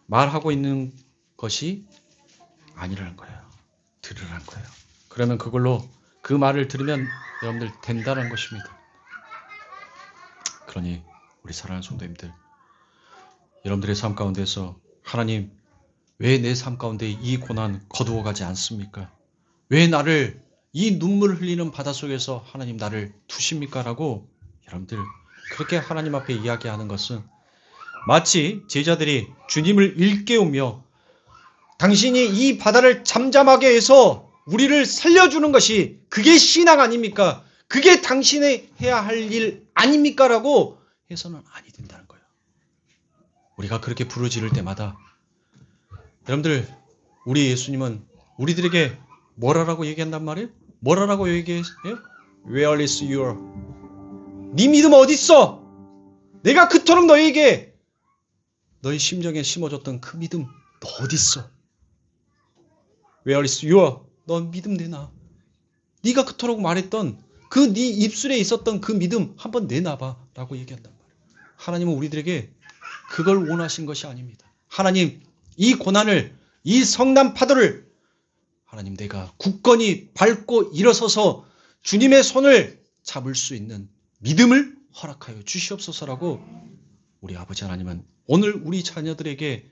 말하고 있는 것이 아니라는 거예요. 들으라는 거예요. 그러면 그걸로 그 말을 들으면 여러분들 된다는 것입니다. 그러니 우리 사랑하는 성도님들, 여러분들의 삶 가운데서 하나님 왜 내 삶 가운데 이 고난 거두어가지 않습니까? 왜 나를 이 눈물 흘리는 바닷속에서 하나님 나를 두십니까? 라고 여러분들 그렇게 하나님 앞에 이야기하는 것은 마치 제자들이 주님을 일깨우며 당신이 이 바다를 잠잠하게 해서 우리를 살려주는 것이 그게 신앙 아닙니까? 그게 당신이 해야 할 일 아닙니까? 라고 해서는 아니 된다는 거예요. 우리가 그렇게 부르짖을 때마다 여러분들 우리 예수님은 우리들에게 뭐라고 얘기한단 말이에요? 뭐라고 얘기해요? Where is your? 네 믿음 어디 있어? 내가 그토록 너에게 너희 심정에 심어줬던 그 믿음 너 어디 있어? Where is your? 너 믿음 내놔. 네가 그토록 말했던 그 네 입술에 있었던 그 믿음 한번 내놔봐 라고 얘기한단 말이에요. 하나님은 우리들에게 그걸 원하신 것이 아닙니다. 하나님 이 고난을 이 성난 파도를 하나님 내가 굳건히 밟고 일어서서 주님의 손을 잡을 수 있는 믿음을 허락하여 주시옵소서라고 우리 아버지 하나님은 오늘 우리 자녀들에게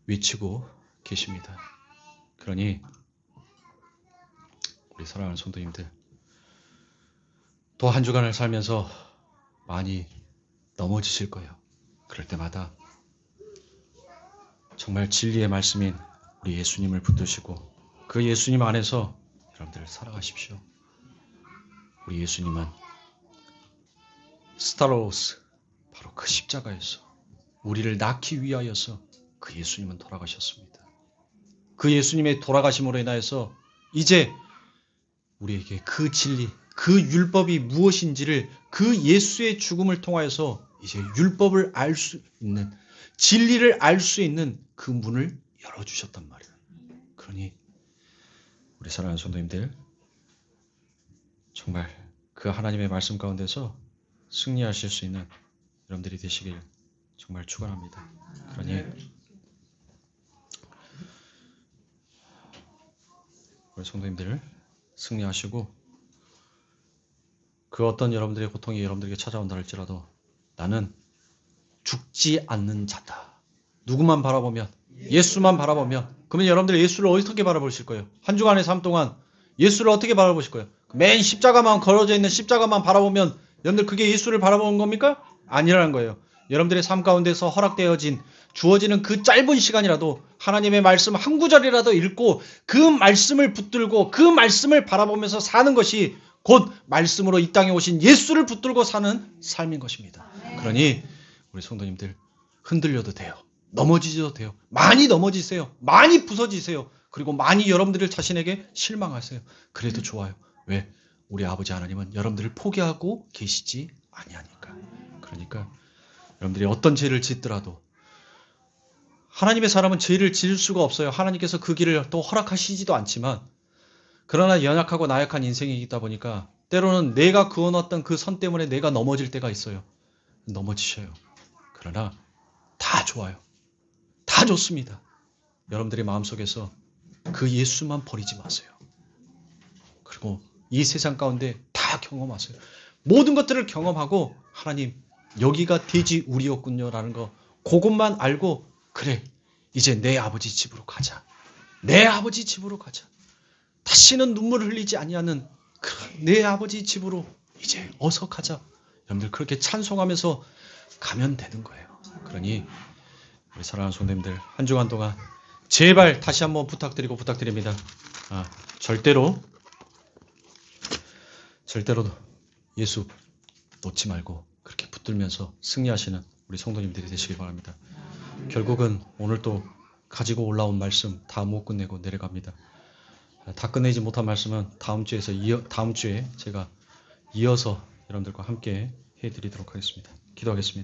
외치고 계십니다. 그러니 우리 사랑하는 성도님들 또 한 주간을 살면서 많이 넘어지실 거예요. 그럴 때마다 정말 진리의 말씀인 우리 예수님을 붙드시고 그 예수님 안에서 여러분들 살아가십시오. 우리 예수님은 스타로스 바로 그 십자가에서 우리를 낳기 위하여서 그 예수님은 돌아가셨습니다. 그 예수님의 돌아가심으로 인하여서 이제 우리에게 그 진리, 그 율법이 무엇인지를 그 예수의 죽음을 통하여서 이제 율법을 알 수 있는, 진리를 알 수 있는 그 문을 열어주셨단 말이에요. 그러니 우리 사랑하는 성도님들 정말 그 하나님의 말씀 가운데서 승리하실 수 있는 여러분들이 되시길 정말 축원합니다. 그러니 우리 성도님들 승리하시고 그 어떤 여러분들의 고통이 여러분들에게 찾아온다 할지라도 나는 죽지 않는 자다. 누구만 바라보면 예수만 바라보면 그러면 여러분들 예수를 어떻게 바라보실 거예요? 한 주간의 삶 동안 예수를 어떻게 바라보실 거예요? 맨 십자가만 걸어져 있는 십자가만 바라보면 여러분들 그게 예수를 바라보는 겁니까? 아니라는 거예요. 여러분들의 삶 가운데서 허락되어진 주어지는 그 짧은 시간이라도 하나님의 말씀 한 구절이라도 읽고 그 말씀을 붙들고 그 말씀을 바라보면서 사는 것이 곧 말씀으로 이 땅에 오신 예수를 붙들고 사는 삶인 것입니다. 그러니 우리 성도님들 흔들려도 돼요. 넘어지셔도 돼요. 많이 넘어지세요. 많이 부서지세요. 그리고 많이 여러분들 자신에게 실망하세요. 그래도 좋아요. 왜? 우리 아버지 하나님은 여러분들을 포기하고 계시지 아니하니까. 그러니까 여러분들이 어떤 죄를 짓더라도 하나님의 사람은 죄를 지을 수가 없어요. 하나님께서 그 길을 또 허락하시지도 않지만 그러나 연약하고 나약한 인생이다 보니까 때로는 내가 그어놨던 그 선 때문에 내가 넘어질 때가 있어요. 넘어지셔요. 그러나 다 좋아요. 다 좋습니다. 여러분들의 마음속에서 그 예수만 버리지 마세요. 그리고 이 세상 가운데 다 경험하세요. 모든 것들을 경험하고 하나님 여기가 돼지 우리였군요 라는 거 그것만 알고 그래 이제 내 아버지 집으로 가자. 내 아버지 집으로 가자. 다시는 눈물을 흘리지 아니하는 내 아버지 집으로 이제 어서 가자. 여러분들 그렇게 찬송하면서 가면 되는 거예요. 그러니 우리 사랑하는 성도님들 한 주간 동안 제발 다시 한번 부탁드립니다. 절대로 예수 놓지 말고 그렇게 붙들면서 승리하시는 우리 성도님들이 되시길 바랍니다. 결국은 오늘 또 가지고 올라온 말씀 다 못 끝내고 내려갑니다. 다 끝내지 못한 말씀은 다음 주에 제가 이어서 여러분들과 함께 해드리도록 하겠습니다. 기도하겠습니다.